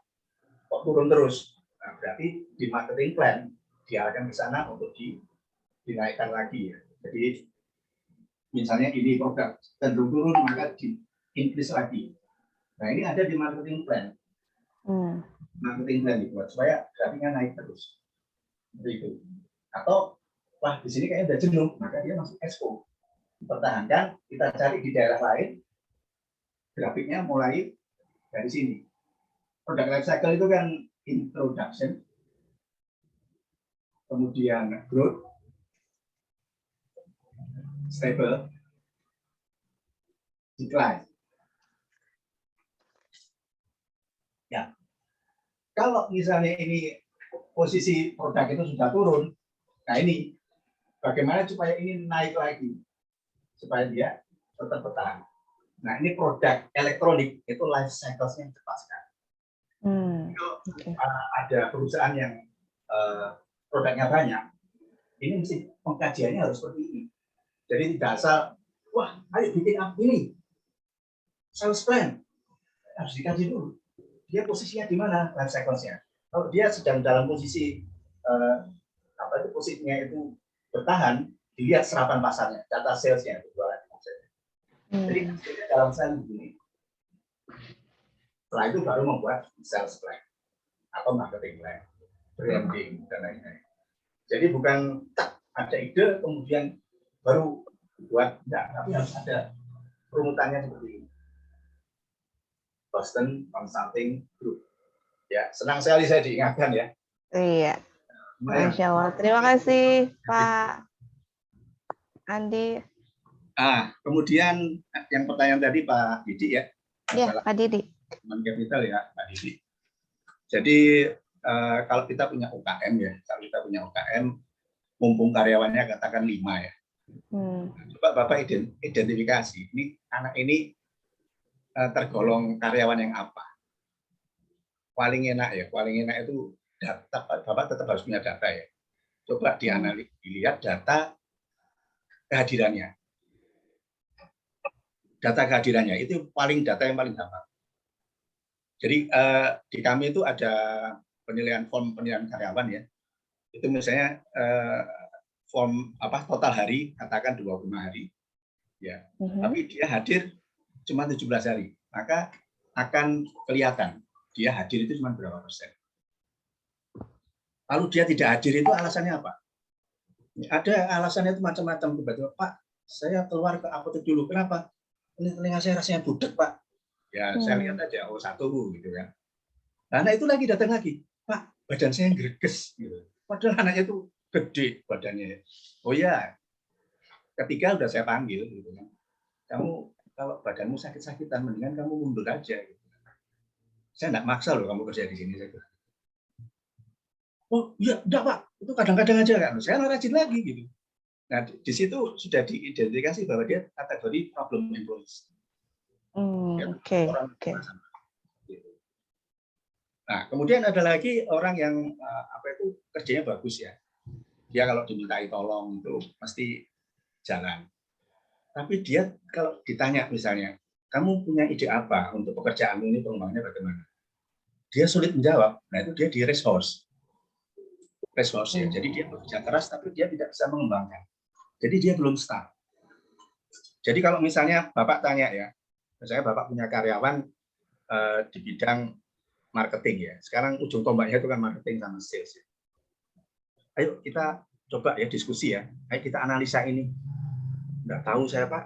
Kok turun terus? Nah, berarti di marketing plan diarahkan ke sana untuk dinaikkan lagi ya. Jadi misalnya ini produk cenderung turun maka di increase lagi. Nah ini ada di marketing plan. Marketing plan dibuat supaya grafiknya naik terus. Seperti itu. Atau wah di sini kayaknya udah jenuh, maka dia masuk expo. Dipertahankan, kita cari di daerah lain, grafiknya mulai dari sini. Product life cycle itu kan introduction, kemudian growth, stable, decline. Ya, kalau misalnya ini posisi produk itu sudah turun, nah ini bagaimana supaya ini naik lagi, supaya dia tetap bertahan. Nah ini produk elektronik itu life cycle-nya cepat sekali. Ada perusahaan yang produknya banyak, ini mesti pengkajiannya harus seperti ini. Jadi tidak asal, wah, ayo bikin ini, sales plan. harus dikaji dulu. Dia posisinya di mana life cycle-nya. Kalau dia sedang dalam posisi posisinya itu bertahan, dilihat serapan pasarnya, data sales-nya itu jualan. Jadi dalam sel begini. Setelah itu baru membuat sales plan atau marketing plan, branding dan lain-lain. Jadi bukan ada ide kemudian baru buat, enggak, tapi harus ada runutannya seperti ini. Boston Consulting Group. Ya, senang sekali saya diingatkan ya. Iya. Masya Allah. Terima kasih Pak Andi. Kemudian yang pertanyaan tadi Pak Didi ya. Ya, Pak Didi. Human capital ya Pak Didi. Jadi kalau kita punya UKM ya, mumpung karyawannya katakan 5 ya. Coba Bapak identifikasi, ini anak ini tergolong karyawan yang apa? Paling enak itu data, Bapak tetap harus punya data ya. Coba dilihat data kehadirannya. Data kehadirannya itu data yang paling gampang. Jadi di kami itu ada form penilaian karyawan ya. Itu misalnya form total hari, katakan 25 hari. Ya. Tapi dia hadir cuma 17 hari. Maka akan kelihatan dia hadir itu cuma berapa persen. Lalu dia tidak hadir itu alasannya apa? Ada alasannya itu macam-macam. Tiba-tiba, Pak, saya keluar ke apotek dulu. Kenapa? Ini telinga saya rasanya budek, Pak. Ya, saya lihat aja, satu gitu kan. Nah, itu lagi datang lagi. Pak, badan saya greges. Gitu. Padahal anaknya itu gede badannya. Oh ya, ketiga udah saya panggil. Gitu kan. Kamu, kalau badanmu sakit-sakitan, mendingan kamu mundur aja. Gitu. Saya enggak maksa loh kamu kerja di sini. Oh iya, enggak Pak, itu kadang-kadang aja kan. Saya rajin lagi gitu. Nah, di situ sudah diidentifikasi bahwa dia kategori problem employees. Oke. Gitu. Nah, kemudian ada lagi orang yang kerjanya bagus ya. Dia kalau dimintai tolong itu pasti jalan. Tapi dia kalau ditanya misalnya, kamu punya ide apa untuk pekerjaan ini, pengembangannya bagaimana? Dia sulit menjawab. Nah, itu dia di resource ya. Jadi dia bekerja keras tapi dia tidak bisa mengembangkan. Jadi dia belum start. Jadi kalau misalnya Bapak tanya ya, misalnya Bapak punya karyawan di bidang marketing ya. Sekarang ujung tombaknya itu kan marketing sama sales ya. Ayo kita coba ya diskusi ya. Ayo kita analisa ini. Nggak tahu saya Pak.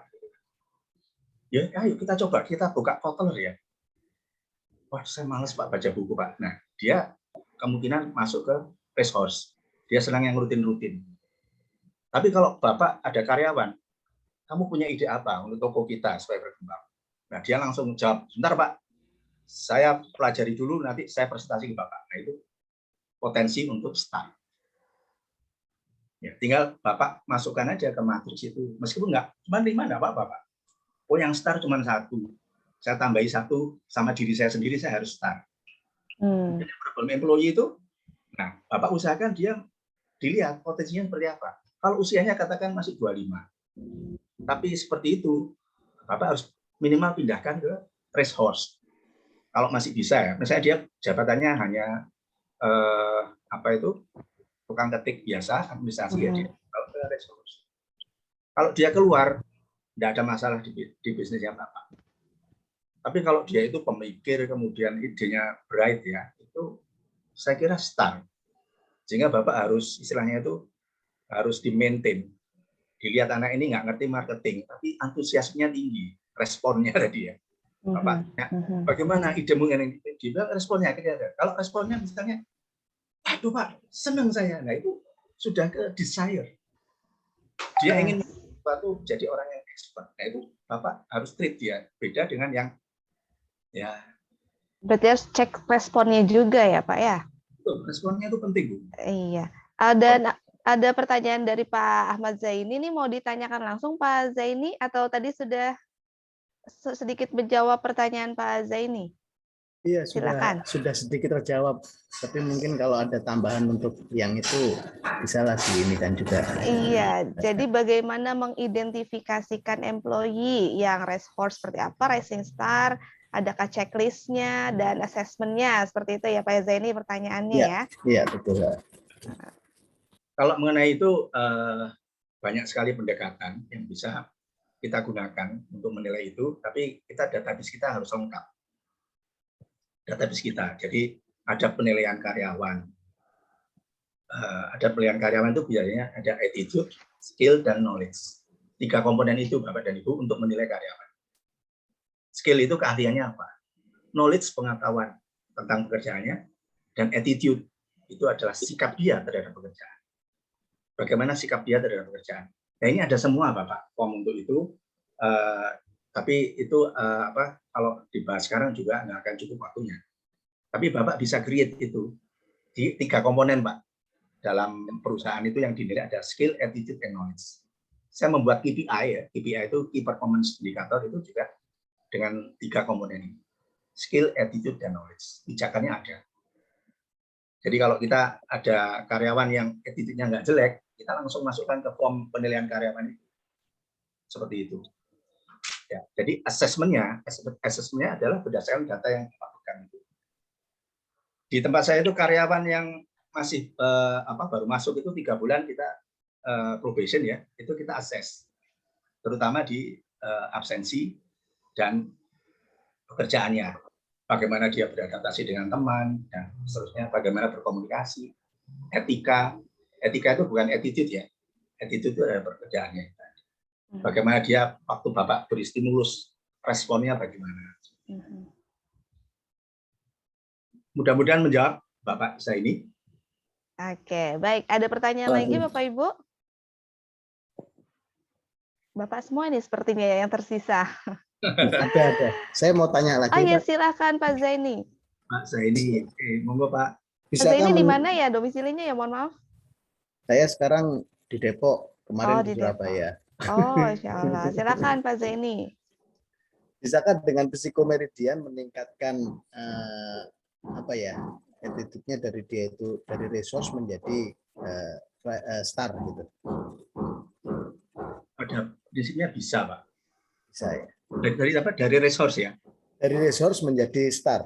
Ya, ayo kita coba, kita buka Kotler ya. Wah, saya males Pak baca buku Pak. Nah, dia kemungkinan masuk ke resource. Dia senang yang rutin-rutin. Tapi kalau Bapak ada karyawan, kamu punya ide apa untuk toko kita supaya berkembang? Nah, dia langsung jawab, sebentar Pak, saya pelajari dulu, nanti saya presentasi ke Bapak. Nah, itu potensi untuk start. Ya, tinggal Bapak masukkan aja ke matriks itu. Meskipun cuma 5, enggak apa-apa Pak. Oh, yang start cuma 1. Saya tambahi 1 sama diri saya sendiri, saya harus start. Jadi problem employee itu, nah, Bapak usahakan dia dilihat potensinya seperti apa. Kalau usianya katakan masih 25. Tapi seperti itu, Bapak harus minimal pindahkan ke resource. Kalau masih bisa ya, misalnya dia jabatannya hanya tukang ketik biasa, administrasi ya dia kalau ke resource. Kalau dia keluar, tidak ada masalah di bisnisnya Bapak. Tapi kalau dia itu pemikir, kemudian idenya bright ya, itu saya kira start. Sehingga Bapak harus istilahnya itu harus di-maintain. Dilihat anak ini nggak ngerti marketing, tapi antusiasmenya tinggi, responnya tadi ya. Bapak, bagaimana idemu ini? Dia responnya kira-kira. Kalau responnya misalnya, aduh Pak, senang saya. Nah itu sudah ke desire. Dia ingin suatu jadi orang yang expert. Nah itu Bapak harus treat dia. Beda dengan yang ya. Berarti harus cek responnya juga ya Pak ya? Responnya itu penting Bu. Iya. Ada pertanyaan dari Pak Ahmad Zaini, ini mau ditanyakan langsung Pak Zaini atau tadi sudah sedikit menjawab pertanyaan Pak Zaini? Iya, silakan. Sudah sedikit terjawab. Tapi mungkin kalau ada tambahan untuk yang itu bisa lagi ini kan juga. Iya, jadi bagaimana mengidentifikasikan employee yang resource seperti apa, rising star, Adakah checklist-nya dan assessment-nya? Seperti itu ya Pak Zaini pertanyaannya ya. Iya, betul, Pak. Kalau mengenai itu banyak sekali pendekatan yang bisa kita gunakan untuk menilai itu, tapi database kita harus lengkap. Database kita, jadi ada penilaian karyawan. Ada penilaian karyawan itu biasanya ada attitude, skill, dan knowledge. 3 komponen itu Bapak dan Ibu untuk menilai karyawan. Skill itu keahliannya apa? Knowledge pengetahuan tentang pekerjaannya, dan attitude itu adalah sikap dia terhadap pekerjaan. Bagaimana sikap dia terhadap pekerjaan? Nah ini ada semua Bapak form untuk itu. Tapi itu kalau dibahas sekarang juga nggak akan cukup waktunya. Tapi Bapak bisa create itu di 3 komponen Pak. Dalam perusahaan itu yang dinilai ada skill, attitude, and knowledge. Saya membuat KPI ya. KPI itu Key Performance Indicator itu juga dengan 3 komponen ini. Skill, attitude, dan knowledge. Pijakannya ada. Jadi kalau kita ada karyawan yang attitude-nya nggak jelek, kita langsung masukkan ke form penilaian karyawan itu. Seperti itu. Ya, jadi assessment-nya adalah berdasarkan data yang dilakukan itu. Di tempat saya itu karyawan yang masih baru masuk itu 3 bulan kita probation ya, itu kita assess, terutama di absensi dan pekerjaannya, bagaimana dia beradaptasi dengan teman dan seterusnya, bagaimana berkomunikasi, etika itu bukan attitude ya, attitude itu adalah pekerjaannya. Bagaimana dia waktu Bapak beri stimulus, responnya bagaimana. Mudah-mudahan menjawab Bapak Zaini. Oke, baik. Ada pertanyaan lagi Bapak Ibu? Bapak semua ini sepertinya yang tersisa. Ada. Saya mau tanya lagi. Oh iya, Pak. silakan Pak Zaini. Pak Zaini, monggo Pak. Pak Zaini di mana ya domisilinya ya? Mohon maaf. Saya sekarang di Depok, kemarin di di Surabaya. Oh, insya Allah. Silakan Pak Zaini. Bisakah dengan psikomeridian meningkatkan attitude-nya dari dia itu dari resource menjadi star gitu? Pada prinsipnya bisa Pak. Bisa ya. Dari apa? Dari resource ya. Dari resource menjadi star.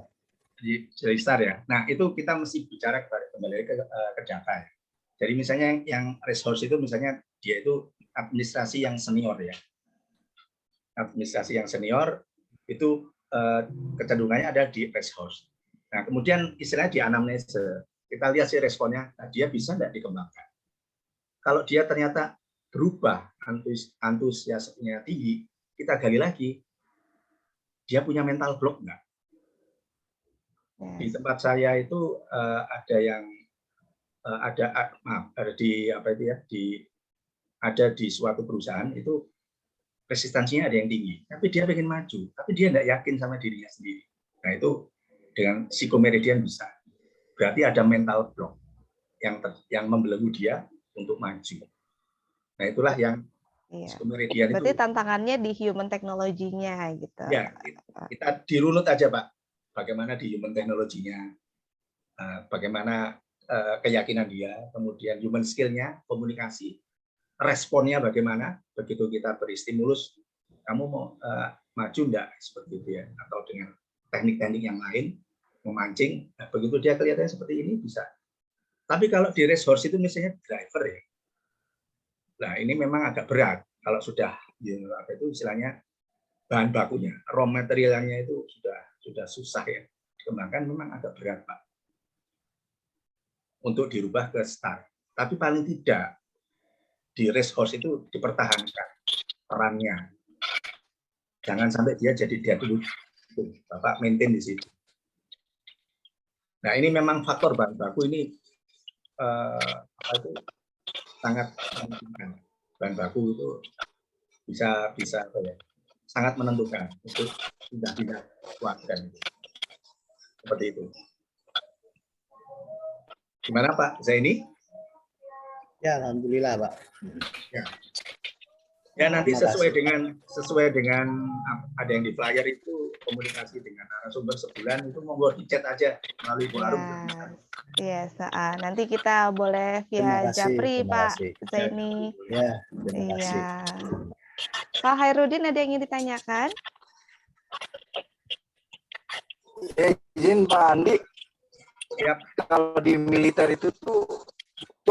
Jadi star ya. Nah itu kita mesti bicara kembali ke data ya. Jadi misalnya yang resource itu misalnya dia itu administrasi yang senior ya. Administrasi yang senior itu kecenderungannya ada di resource. Nah kemudian istilahnya di anamnese kita lihat sih responnya, nah, dia bisa tidak dikembangkan. Kalau dia ternyata berubah, antusiasmenya tinggi, kita gali lagi, dia punya mental block nggak? Di tempat saya itu ada yang ada di suatu perusahaan itu resistensinya ada yang tinggi, tapi dia pengen maju, tapi dia tidak yakin sama dirinya sendiri. Nah itu dengan psikomeridian bisa. Berarti ada mental block yang membelenggu dia untuk maju. Nah itulah yang psikomeridian itu. Berarti tantangannya di human teknologinya gitu. Ya, kita dirunut aja Pak. Bagaimana di human teknologinya, bagaimana keyakinan dia, kemudian human skill-nya, komunikasi, responnya bagaimana, begitu kita beri stimulus, kamu mau maju enggak, seperti itu ya, atau dengan teknik-teknik yang lain, memancing, nah, begitu dia kelihatannya seperti ini, bisa. Tapi kalau di resource itu misalnya driver ya, nah ini memang agak berat, kalau sudah, itu istilahnya, bahan bakunya, raw materialnya itu sudah susah ya, dikembangkan memang agak berat Pak, untuk dirubah ke star. Tapi paling tidak, di resource itu dipertahankan perannya. Jangan sampai dia jadi dia dulu. Bapak maintain di situ. Nah ini memang faktor bahan baku ini sangat menentukan. Bahan baku itu bisa sangat menentukan untuk tidak kuatkan. Seperti itu. Gimana Pak Zaini? Ya, alhamdulillah Pak. Ya nanti sesuai dengan ada yang di flyer itu komunikasi dengan narasumber sebulan itu monggo di chat aja melalui forum. Yes, nanti kita boleh via Japri Pak Zaini. Ya, terima kasih. Iya. Pak Hairudin ada yang ingin ditanyakan? izin Pak Andi, Siap. kalau di militer itu tuh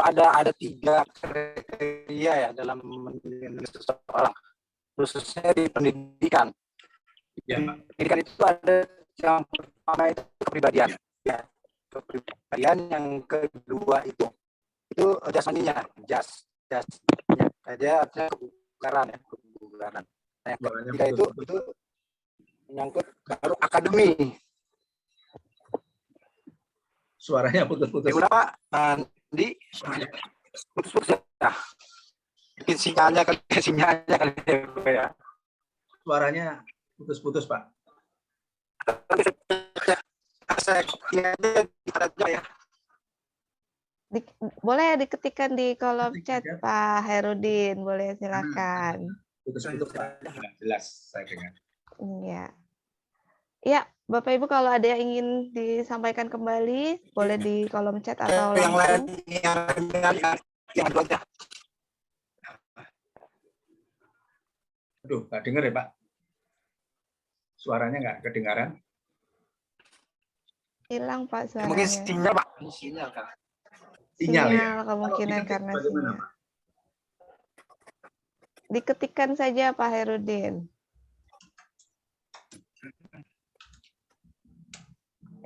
ada 3 kriteria ya dalam menilai seseorang, khususnya di pendidikan. Ya. Pendidikan itu ada yang pertama itu kepribadian, ya. Kepribadian, yang kedua itu jasmaninya, jasnya dia artinya kebugaran ya, kebugaran. Nah, yang ketiga itu menyangkut baru akademi. Suaranya putus-putus. Kenapa Andi putus-putus ya? Mungkin sinyalnya kali ya. Suaranya putus-putus, Pak. Saya ya. Boleh diketikkan di kolom chat Pak Herudin, boleh silakan. Putus-putus, Pak. Nggak jelas saya dengar. Iya. Ya, Bapak Ibu kalau ada yang ingin disampaikan kembali, boleh di kolom chat atau yang lain langsung. yang dua aja. Aduh, nggak dengar ya, Pak. Suaranya nggak kedengaran. Hilang Pak suaranya. Mungkin sinyal Pak. Sinyal kan. Sinyal ya. Kemungkinan Kalau karena bagaimana, sinyal. Pak? Diketikkan saja Pak Herudin.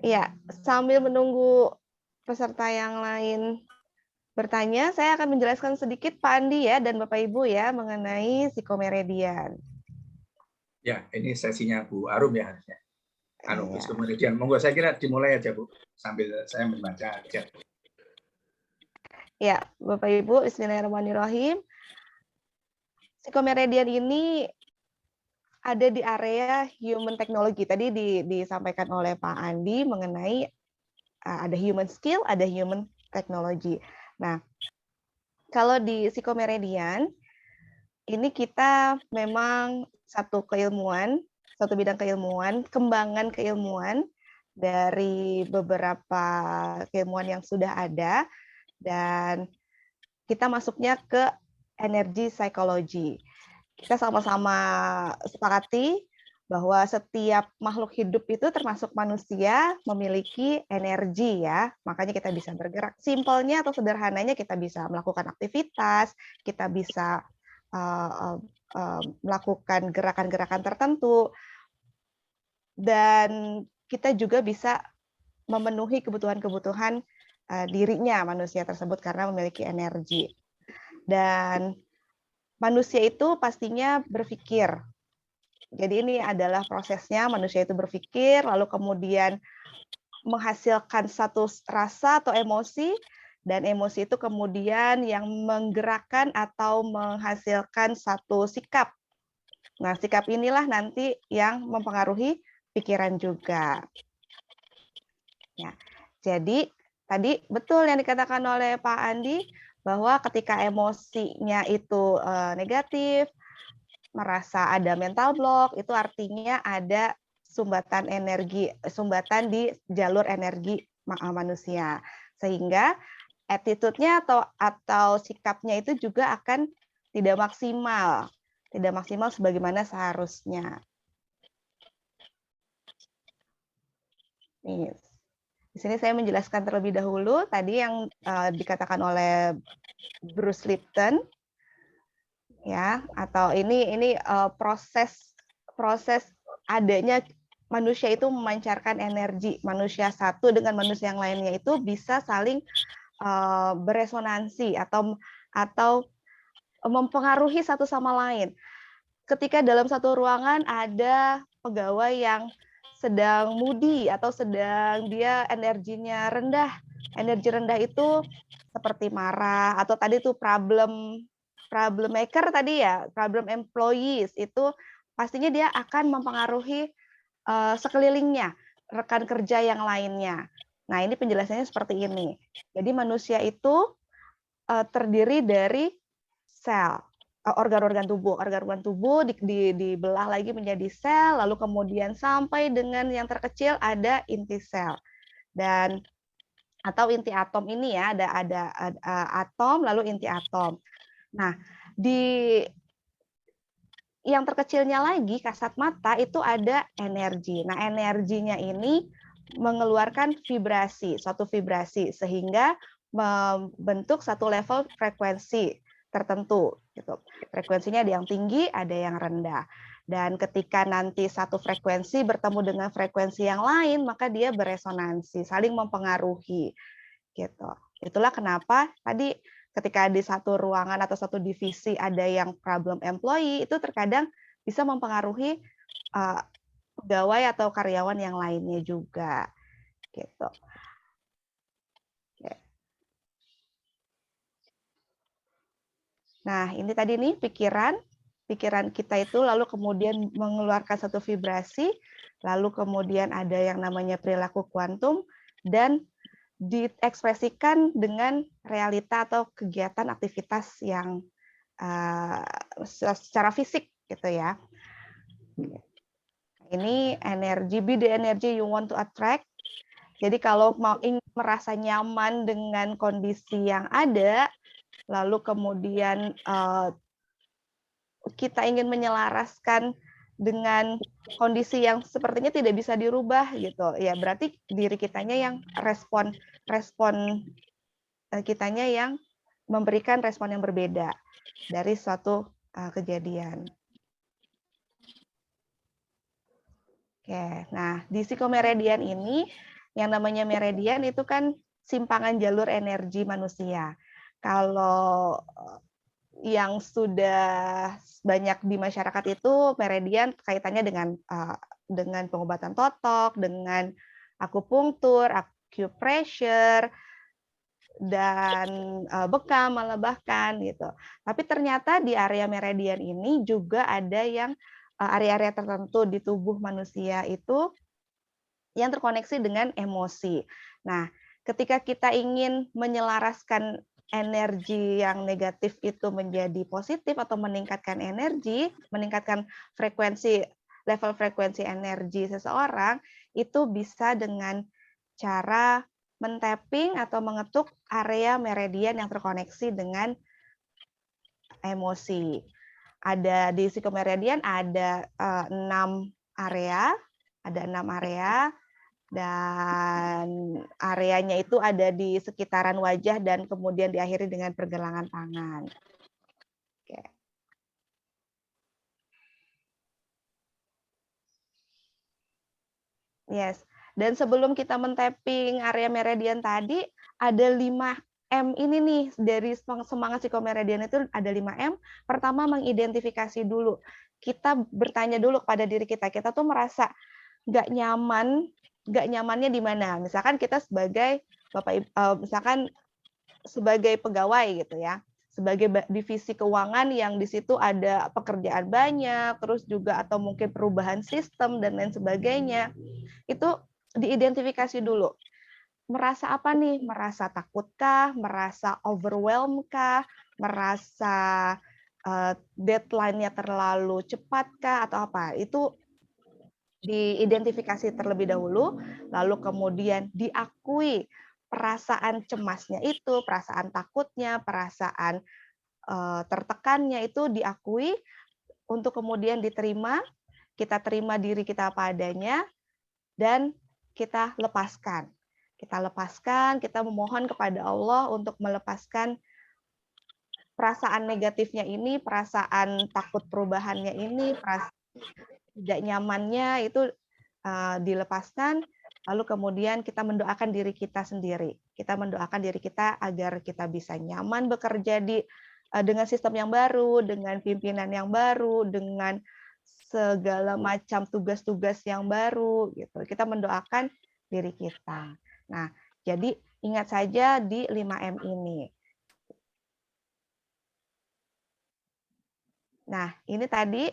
Iya, sambil menunggu peserta yang lain bertanya, saya akan menjelaskan sedikit Pak Andi ya dan Bapak Ibu ya mengenai psikomeredian. Ya, ini sesinya Bu Arum ya harusnya. Iya. Psikomeredian. Monggo, saya kira dimulai aja Bu, sambil saya membaca chat. Ya, Bapak Ibu, Bismillahirrahmanirrahim. Psikomeredian ini ada di area human technology. Tadi disampaikan oleh Pak Andi mengenai ada human skill, ada human technology. Nah, kalau di psikomeredian, ini kita memang satu bidang keilmuan, kembangan keilmuan dari beberapa keilmuan yang sudah ada, dan kita masuknya ke energi psikologi. Kita sama-sama sepakati bahwa setiap makhluk hidup itu termasuk manusia memiliki energi ya. Makanya kita bisa bergerak. Simpelnya atau sederhananya kita bisa melakukan aktivitas, kita bisa melakukan gerakan-gerakan tertentu, dan kita juga bisa memenuhi kebutuhan-kebutuhan dirinya manusia tersebut karena memiliki energi. Dan manusia itu pastinya berpikir. Jadi ini adalah prosesnya, manusia itu berpikir, lalu kemudian menghasilkan satu rasa atau emosi, dan emosi itu kemudian yang menggerakkan atau menghasilkan satu sikap. Nah, sikap inilah nanti yang mempengaruhi pikiran juga. Ya, jadi tadi betul yang dikatakan oleh Pak Andi, bahwa ketika emosinya itu negatif, merasa ada mental block, itu artinya ada sumbatan di jalur energi manusia. Sehingga attitude-nya atau sikapnya itu juga akan tidak maksimal sebagaimana seharusnya. Nih. Di sini saya menjelaskan terlebih dahulu tadi yang dikatakan oleh Bruce Lipton, ya, atau ini proses adanya manusia itu memancarkan energi. Manusia satu dengan manusia yang lainnya itu bisa saling beresonansi atau mempengaruhi satu sama lain. Ketika dalam satu ruangan ada pegawai yang sedang moody atau sedang dia energinya rendah. Energi rendah itu seperti marah atau tadi itu problem maker tadi ya, problem employees, itu pastinya dia akan mempengaruhi sekelilingnya, rekan kerja yang lainnya. Nah, ini penjelasannya seperti ini. Jadi manusia itu terdiri dari sel, organ-organ tubuh dibelah lagi menjadi sel, lalu kemudian sampai dengan yang terkecil ada inti sel dan atau inti atom ini ya, ada atom lalu inti atom. Nah, di yang terkecilnya lagi kasat mata itu ada energi. Nah, energinya ini mengeluarkan vibrasi, suatu vibrasi sehingga membentuk satu level frekuensi tertentu gitu. Frekuensinya ada yang tinggi, ada yang rendah. Dan ketika nanti satu frekuensi bertemu dengan frekuensi yang lain, maka dia beresonansi, saling mempengaruhi gitu. Itulah kenapa tadi ketika di satu ruangan atau satu divisi ada yang problem employee, itu terkadang bisa mempengaruhi pegawai atau karyawan yang lainnya juga gitu. Nah, ini tadi nih pikiran kita itu lalu kemudian mengeluarkan satu vibrasi, lalu kemudian ada yang namanya perilaku kuantum, dan diekspresikan dengan realita atau kegiatan aktivitas yang secara fisik gitu ya. Ini energi, be the energy you want to attract. Jadi kalau mau ingin merasa nyaman dengan kondisi yang ada, lalu kemudian kita ingin menyelaraskan dengan kondisi yang sepertinya tidak bisa dirubah gitu, ya berarti diri kitanya yang respon kitanya yang memberikan respon yang berbeda dari suatu kejadian. Oke, nah di psikomeridian ini yang namanya meridian itu kan simpangan jalur energi manusia. Kalau yang sudah banyak di masyarakat itu meridian kaitannya dengan pengobatan totok, dengan akupunktur, acupressure, dan bekam malah bahkan gitu. Tapi ternyata di area meridian ini juga ada yang area-area tertentu di tubuh manusia itu yang terkoneksi dengan emosi. Nah, ketika kita ingin menyelaraskan energi yang negatif itu menjadi positif atau meningkatkan energi, meningkatkan level frekuensi energi seseorang, itu bisa dengan cara men-tapping atau mengetuk area meridian yang terkoneksi dengan emosi. Ada di psikomeridian ada 6 area, dan areanya itu ada di sekitaran wajah dan kemudian diakhiri dengan pergelangan tangan. Oke. Yes. Dan sebelum kita men-tapping area meridian tadi, ada 5M ini nih, dari semangat psikomeridian itu ada 5M. Pertama, mengidentifikasi dulu. Kita bertanya dulu kepada diri kita tuh merasa nggak nyamannya di mana? Misalkan kita sebagai misalkan sebagai pegawai gitu ya, sebagai divisi keuangan yang di situ ada pekerjaan banyak, terus juga atau mungkin perubahan sistem dan lain sebagainya. Itu diidentifikasi dulu. Merasa apa nih? Merasa takutkah? Merasa overwhelmed-kah? Merasa deadline-nya terlalu cepatkah atau apa? Itu diidentifikasi terlebih dahulu, lalu kemudian diakui perasaan cemasnya itu, perasaan takutnya, perasaan tertekannya itu diakui untuk kemudian diterima, kita terima diri kita apa adanya, dan kita lepaskan. Kita memohon kepada Allah untuk melepaskan perasaan negatifnya ini, perasaan takut perubahannya ini, perasaan tidak nyamannya itu dilepaskan, lalu kemudian kita mendoakan diri kita sendiri. Kita mendoakan diri kita agar kita bisa nyaman bekerja dengan sistem yang baru, dengan pimpinan yang baru, dengan segala macam tugas-tugas yang baru gitu. Kita mendoakan diri kita. Nah, jadi ingat saja di 5M ini. Nah, ini tadi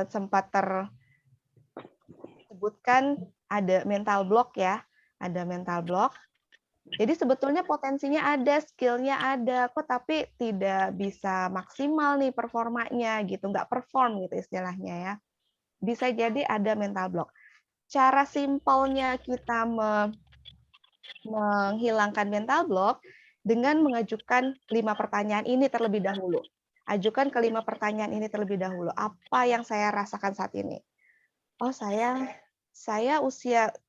sempat tersebutkan ada mental block ya, ada mental block. Jadi sebetulnya potensinya ada, skill-nya ada, kok tapi tidak bisa maksimal nih performanya gitu, nggak perform gitu istilahnya ya. Bisa jadi ada mental block. Cara simpelnya kita menghilangkan mental block dengan mengajukan 5 pertanyaan ini terlebih dahulu. Ajukan ke 5 pertanyaan ini terlebih dahulu. Apa yang saya rasakan saat ini? Oh, saya saya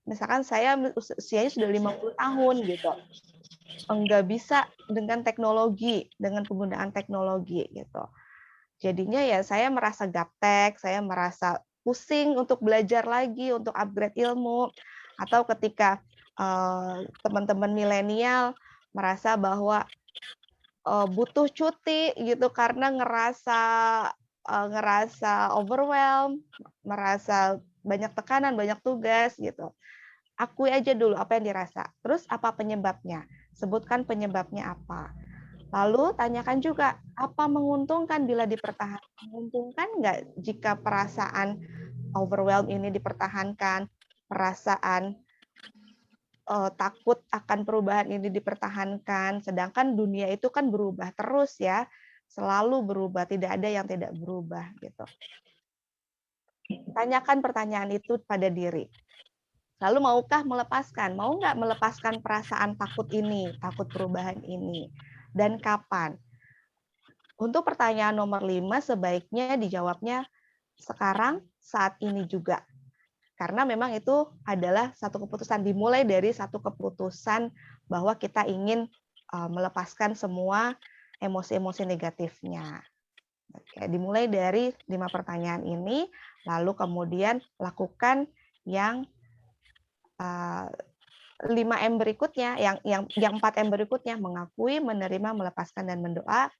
misalkan saya usianya sudah 50 tahun gitu, enggak bisa dengan teknologi, dengan penggunaan teknologi gitu. Jadinya ya saya merasa gaptek, saya merasa pusing untuk belajar lagi, untuk upgrade ilmu, atau ketika teman-teman milenial merasa bahwa butuh cuti gitu karena ngerasa overwhelmed, merasa banyak tekanan, banyak tugas gitu. Akui aja dulu apa yang dirasa. Terus apa penyebabnya? Sebutkan penyebabnya apa. Lalu tanyakan juga, apa menguntungkan bila dipertahankan? Menguntungkan nggak jika perasaan overwhelmed ini dipertahankan, perasaan takut akan perubahan ini dipertahankan, sedangkan dunia itu kan berubah terus ya, selalu berubah, tidak ada yang tidak berubah gitu. Tanyakan pertanyaan itu pada diri. Lalu maukah melepaskan? Mau nggak melepaskan perasaan takut ini, takut perubahan ini? Dan kapan? Untuk pertanyaan nomor 5 sebaiknya dijawabnya sekarang, saat ini juga. Karena memang itu adalah satu keputusan, dimulai dari satu keputusan bahwa kita ingin melepaskan semua emosi-emosi negatifnya. Oke, dimulai dari 5 pertanyaan ini, lalu kemudian lakukan yang 5M berikutnya, yang 4M berikutnya, mengakui, menerima, melepaskan, dan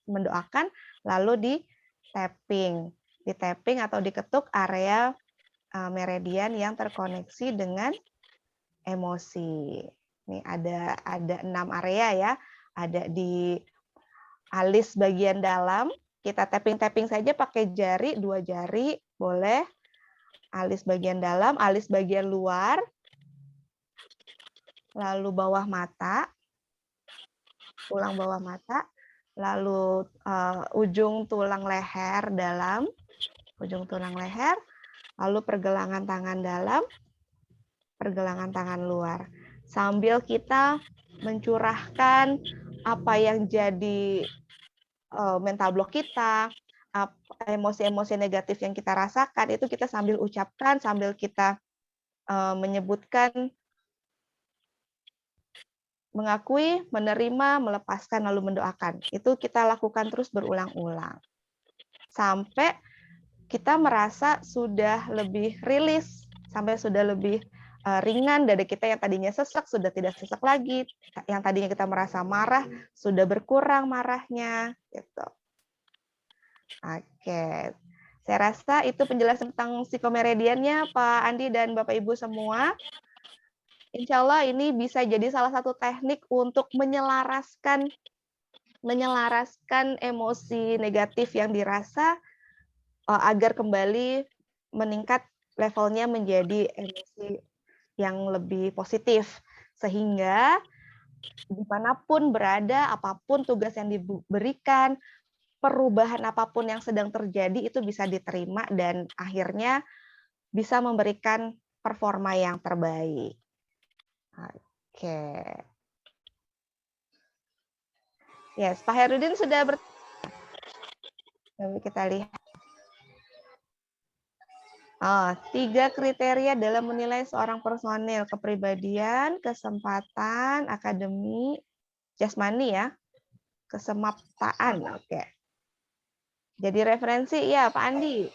mendoakan, lalu di tapping atau diketuk area meridian yang terkoneksi dengan emosi. Ini ada 6 area ya, ada di alis bagian dalam, kita tapping saja pakai jari, 2 jari, boleh. Alis bagian dalam, alis bagian luar, lalu bawah mata, tulang bawah mata, lalu ujung tulang leher dalam, ujung tulang leher, lalu pergelangan tangan dalam, pergelangan tangan luar. Sambil kita mencurahkan apa yang jadi mental block kita, emosi-emosi negatif yang kita rasakan, itu kita sambil ucapkan, sambil kita menyebutkan, mengakui, menerima, melepaskan, lalu mendoakan. Itu kita lakukan terus berulang-ulang. Sampai kita merasa sudah lebih rilis, sampai sudah lebih ringan, dada kita yang tadinya sesek sudah tidak sesek lagi, yang tadinya kita merasa marah sudah berkurang marahnya gitu. Oke, saya rasa itu penjelasan tentang psikomeridiannya Pak Andi dan Bapak Ibu semua. Insya Allah ini bisa jadi salah satu teknik untuk menyelaraskan emosi negatif yang dirasa agar kembali meningkat levelnya menjadi emosi yang lebih positif. Sehingga dimanapun berada, apapun tugas yang diberikan, perubahan apapun yang sedang terjadi itu bisa diterima dan akhirnya bisa memberikan performa yang terbaik. Oke. Yes, Pak Herudin sudah kita lihat. 3 kriteria dalam menilai seorang personil: kepribadian, kesempatan, akademi, jasmani ya, kesemaptaan. Oke. Jadi referensi ya Pak Andi.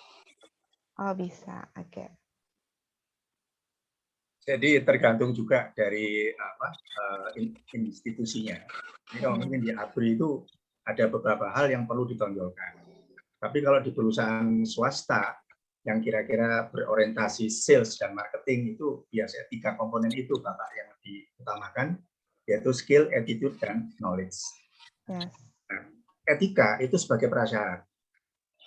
Oh bisa, oke. Jadi tergantung juga dari institusinya. Ini kalau mungkin di ABRI itu ada beberapa hal yang perlu ditonjolkan. Tapi kalau di perusahaan swasta yang kira-kira berorientasi sales dan marketing itu biasanya 3 komponen itu Bapak yang diutamakan, yaitu skill, attitude, dan knowledge. Yes. Nah, etika itu sebagai prasyarat.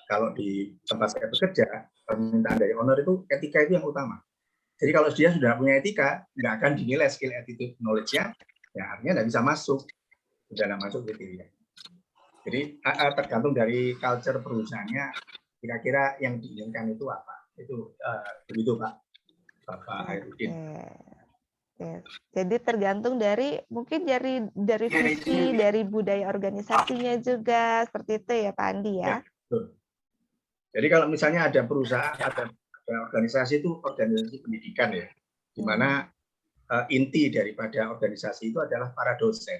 Kalau di tempat saya bekerja, permintaan dari owner itu etika itu yang utama. Jadi kalau dia sudah punya etika, nggak akan dinilai skill, attitude, knowledge-nya, ya artinya nggak bisa masuk, sudah nggak masuk kriteria. Jadi tergantung dari culture perusahaannya, kira-kira yang diinginkan itu apa? Itu begitu Pak Hairudin. Jadi tergantung dari mungkin dari visi, dari budaya organisasinya juga, seperti itu ya Pak Andi ya. Betul. Jadi kalau misalnya ada perusahaan, ada organisasi itu organisasi pendidikan ya. di mana inti daripada organisasi itu adalah para dosen.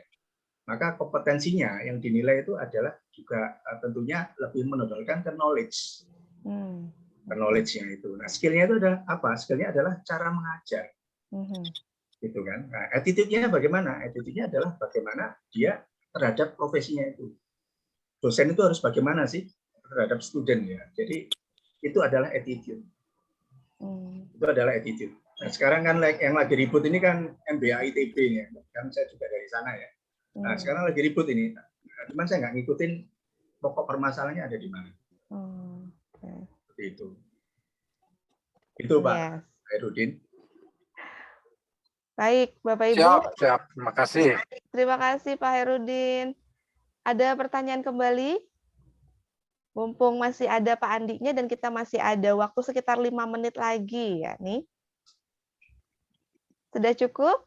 Maka kompetensinya yang dinilai itu adalah juga tentunya lebih menonjolkan ke knowledge. Ke knowledge-nya itu. Nah, skill-nya itu adalah apa? Skill-nya adalah cara mengajar. Gitu kan. Nah, attitude-nya bagaimana? Attitude-nya adalah bagaimana dia terhadap profesinya itu. Dosen itu harus bagaimana sih terhadap student ya. Jadi itu adalah attitude. Itu adalah attitude. Nah, sekarang kan yang lagi ribut ini kan MBA ITB nya. Kan saya juga dari sana ya. Nah, sekarang lagi ribut ini. Cuman saya nggak ngikutin pokok permasalahannya ada di mana. Seperti itu. Itu Pak Hairudin. Baik, Bapak Ibu. Siap. Terima kasih. Terima kasih Pak Hairudin. Ada pertanyaan kembali? Mumpung masih ada Pak Andinya dan kita masih ada waktu sekitar 5 menit lagi ya nih. Sudah cukup?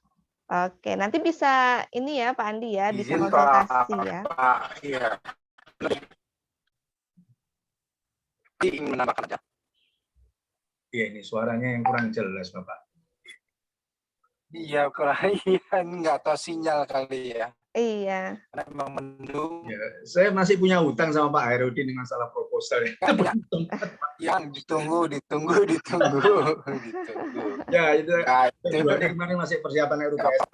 Oke, nanti bisa ini ya Pak Andi ya, bisa Izin, konsultasi ya. Pak, iya. Ingin menambahkan aja. Iya, ini suaranya yang kurang jelas, Bapak. Iya, kurang nggak tahu sinyal kali ya. Iya. Karena memang mendung. Ya, saya masih punya hutang sama Pak Hairudin di masalah proposal. Yang ditunggu. Ya, itu. Nah, itu Kemarin masih persiapan RUPS.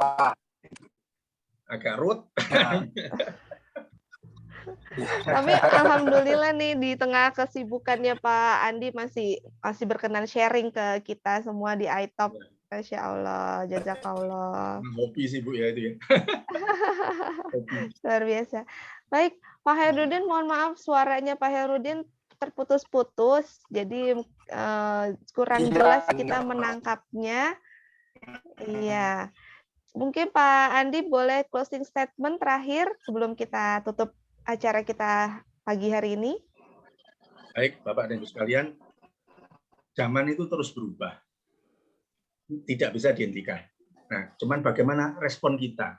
Agak rut. Tapi alhamdulillah nih di tengah kesibukannya Pak Andi masih berkenan sharing ke kita semua di iTalk. Masya Allah, jazakallah. Hobi sih Bu ya itu ya. Luar biasa. Baik, Pak Hairudin, mohon maaf suaranya Pak Hairudin terputus-putus, jadi kurang jelas kita menangkapnya. Iya. Mungkin Pak Andi boleh closing statement terakhir sebelum kita tutup acara kita pagi hari ini. Baik, Bapak dan Ibu sekalian, zaman itu terus berubah. Tidak bisa dihentikan. Nah, cuman bagaimana respon kita?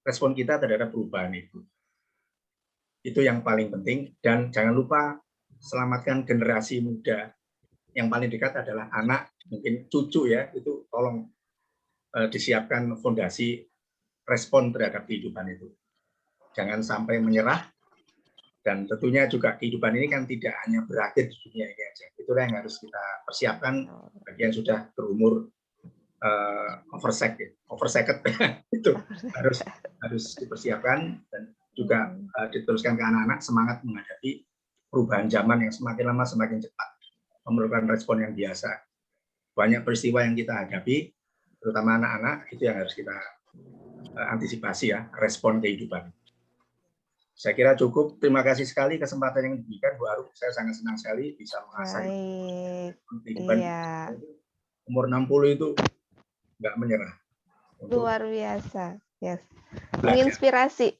Respon kita terhadap perubahan itu. Itu yang paling penting, dan jangan lupa selamatkan generasi muda. Yang paling dekat adalah anak, mungkin cucu ya, itu tolong disiapkan fondasi respon terhadap kehidupan itu. Jangan sampai menyerah, dan tentunya juga kehidupan ini kan tidak hanya berakhir di dunia ini aja. Itulah yang harus kita persiapkan bagi yang sudah berumur oversecond itu harus dipersiapkan dan juga diteruskan ke anak-anak semangat menghadapi perubahan zaman yang semakin lama semakin cepat, memerlukan respon yang biasa. Banyak peristiwa yang kita hadapi, terutama anak-anak, itu yang harus kita antisipasi ya, respon kehidupan. Saya kira cukup. Terima kasih sekali kesempatan yang diberikan Bu Arum. Saya sangat senang sekali bisa mengasah kehidupan. Iya. Umur 60 itu nggak menyerah. Luar biasa. Yes. Menginspirasi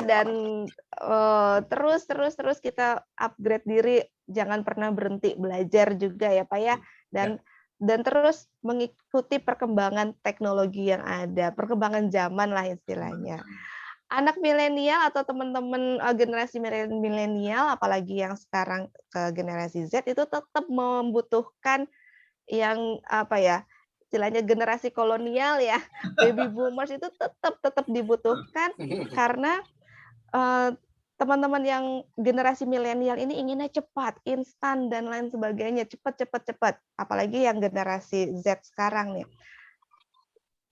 dan terus kita upgrade diri, jangan pernah berhenti belajar juga ya Pak ya, dan terus mengikuti perkembangan teknologi yang ada, perkembangan zaman lah istilahnya. Anak milenial atau teman-teman generasi milenial, apalagi yang sekarang ke generasi Z, itu tetap membutuhkan yang apa ya, istilahnya generasi kolonial ya, baby boomers itu tetap dibutuhkan karena teman-teman yang generasi milenial ini inginnya cepat, instan dan lain sebagainya, cepat. Apalagi yang generasi Z sekarang nih.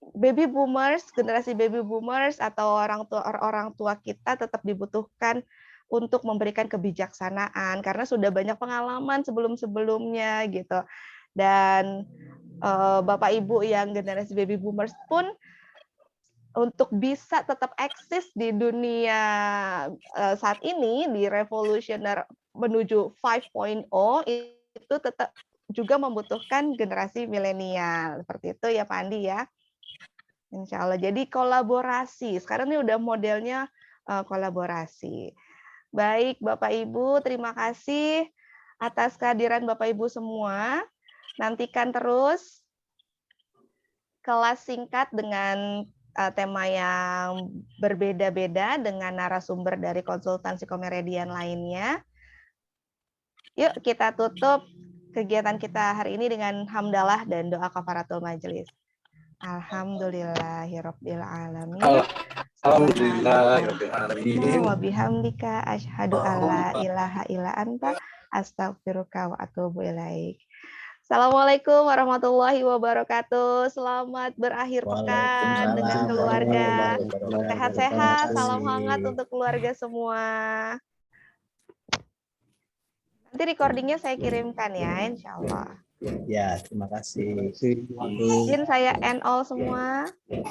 Generasi baby boomers atau orang tua kita tetap dibutuhkan untuk memberikan kebijaksanaan karena sudah banyak pengalaman sebelum-sebelumnya gitu. Dan Bapak Ibu yang generasi baby boomers pun untuk bisa tetap eksis di dunia saat ini, di revolusioner menuju 5.0 itu tetap juga membutuhkan generasi milenial. Seperti itu ya Pak Andi ya. Insya Allah. Jadi kolaborasi. Sekarang ini udah modelnya kolaborasi. Baik Bapak Ibu, terima kasih atas kehadiran Bapak Ibu semua. Nantikan terus kelas singkat dengan tema yang berbeda-beda dengan narasumber dari konsultan psikomedian lainnya. Yuk kita tutup kegiatan kita hari ini dengan hamdalah dan doa kafaratul majelis. Alhamdulillahirabbil alamin. Alhamdulillahirabbil alamin. Wa bihamdika asyhadu alla ilaha illa anta astaghfiruka wa atubu ilaik. Assalamualaikum warahmatullahi wabarakatuh. Selamat berakhir pekan dengan keluarga. Sehat-sehat, salam hangat untuk keluarga semua. Nanti recordingnya saya kirimkan ya, insya Allah. Ya, terima kasih. Izin saya end all semua.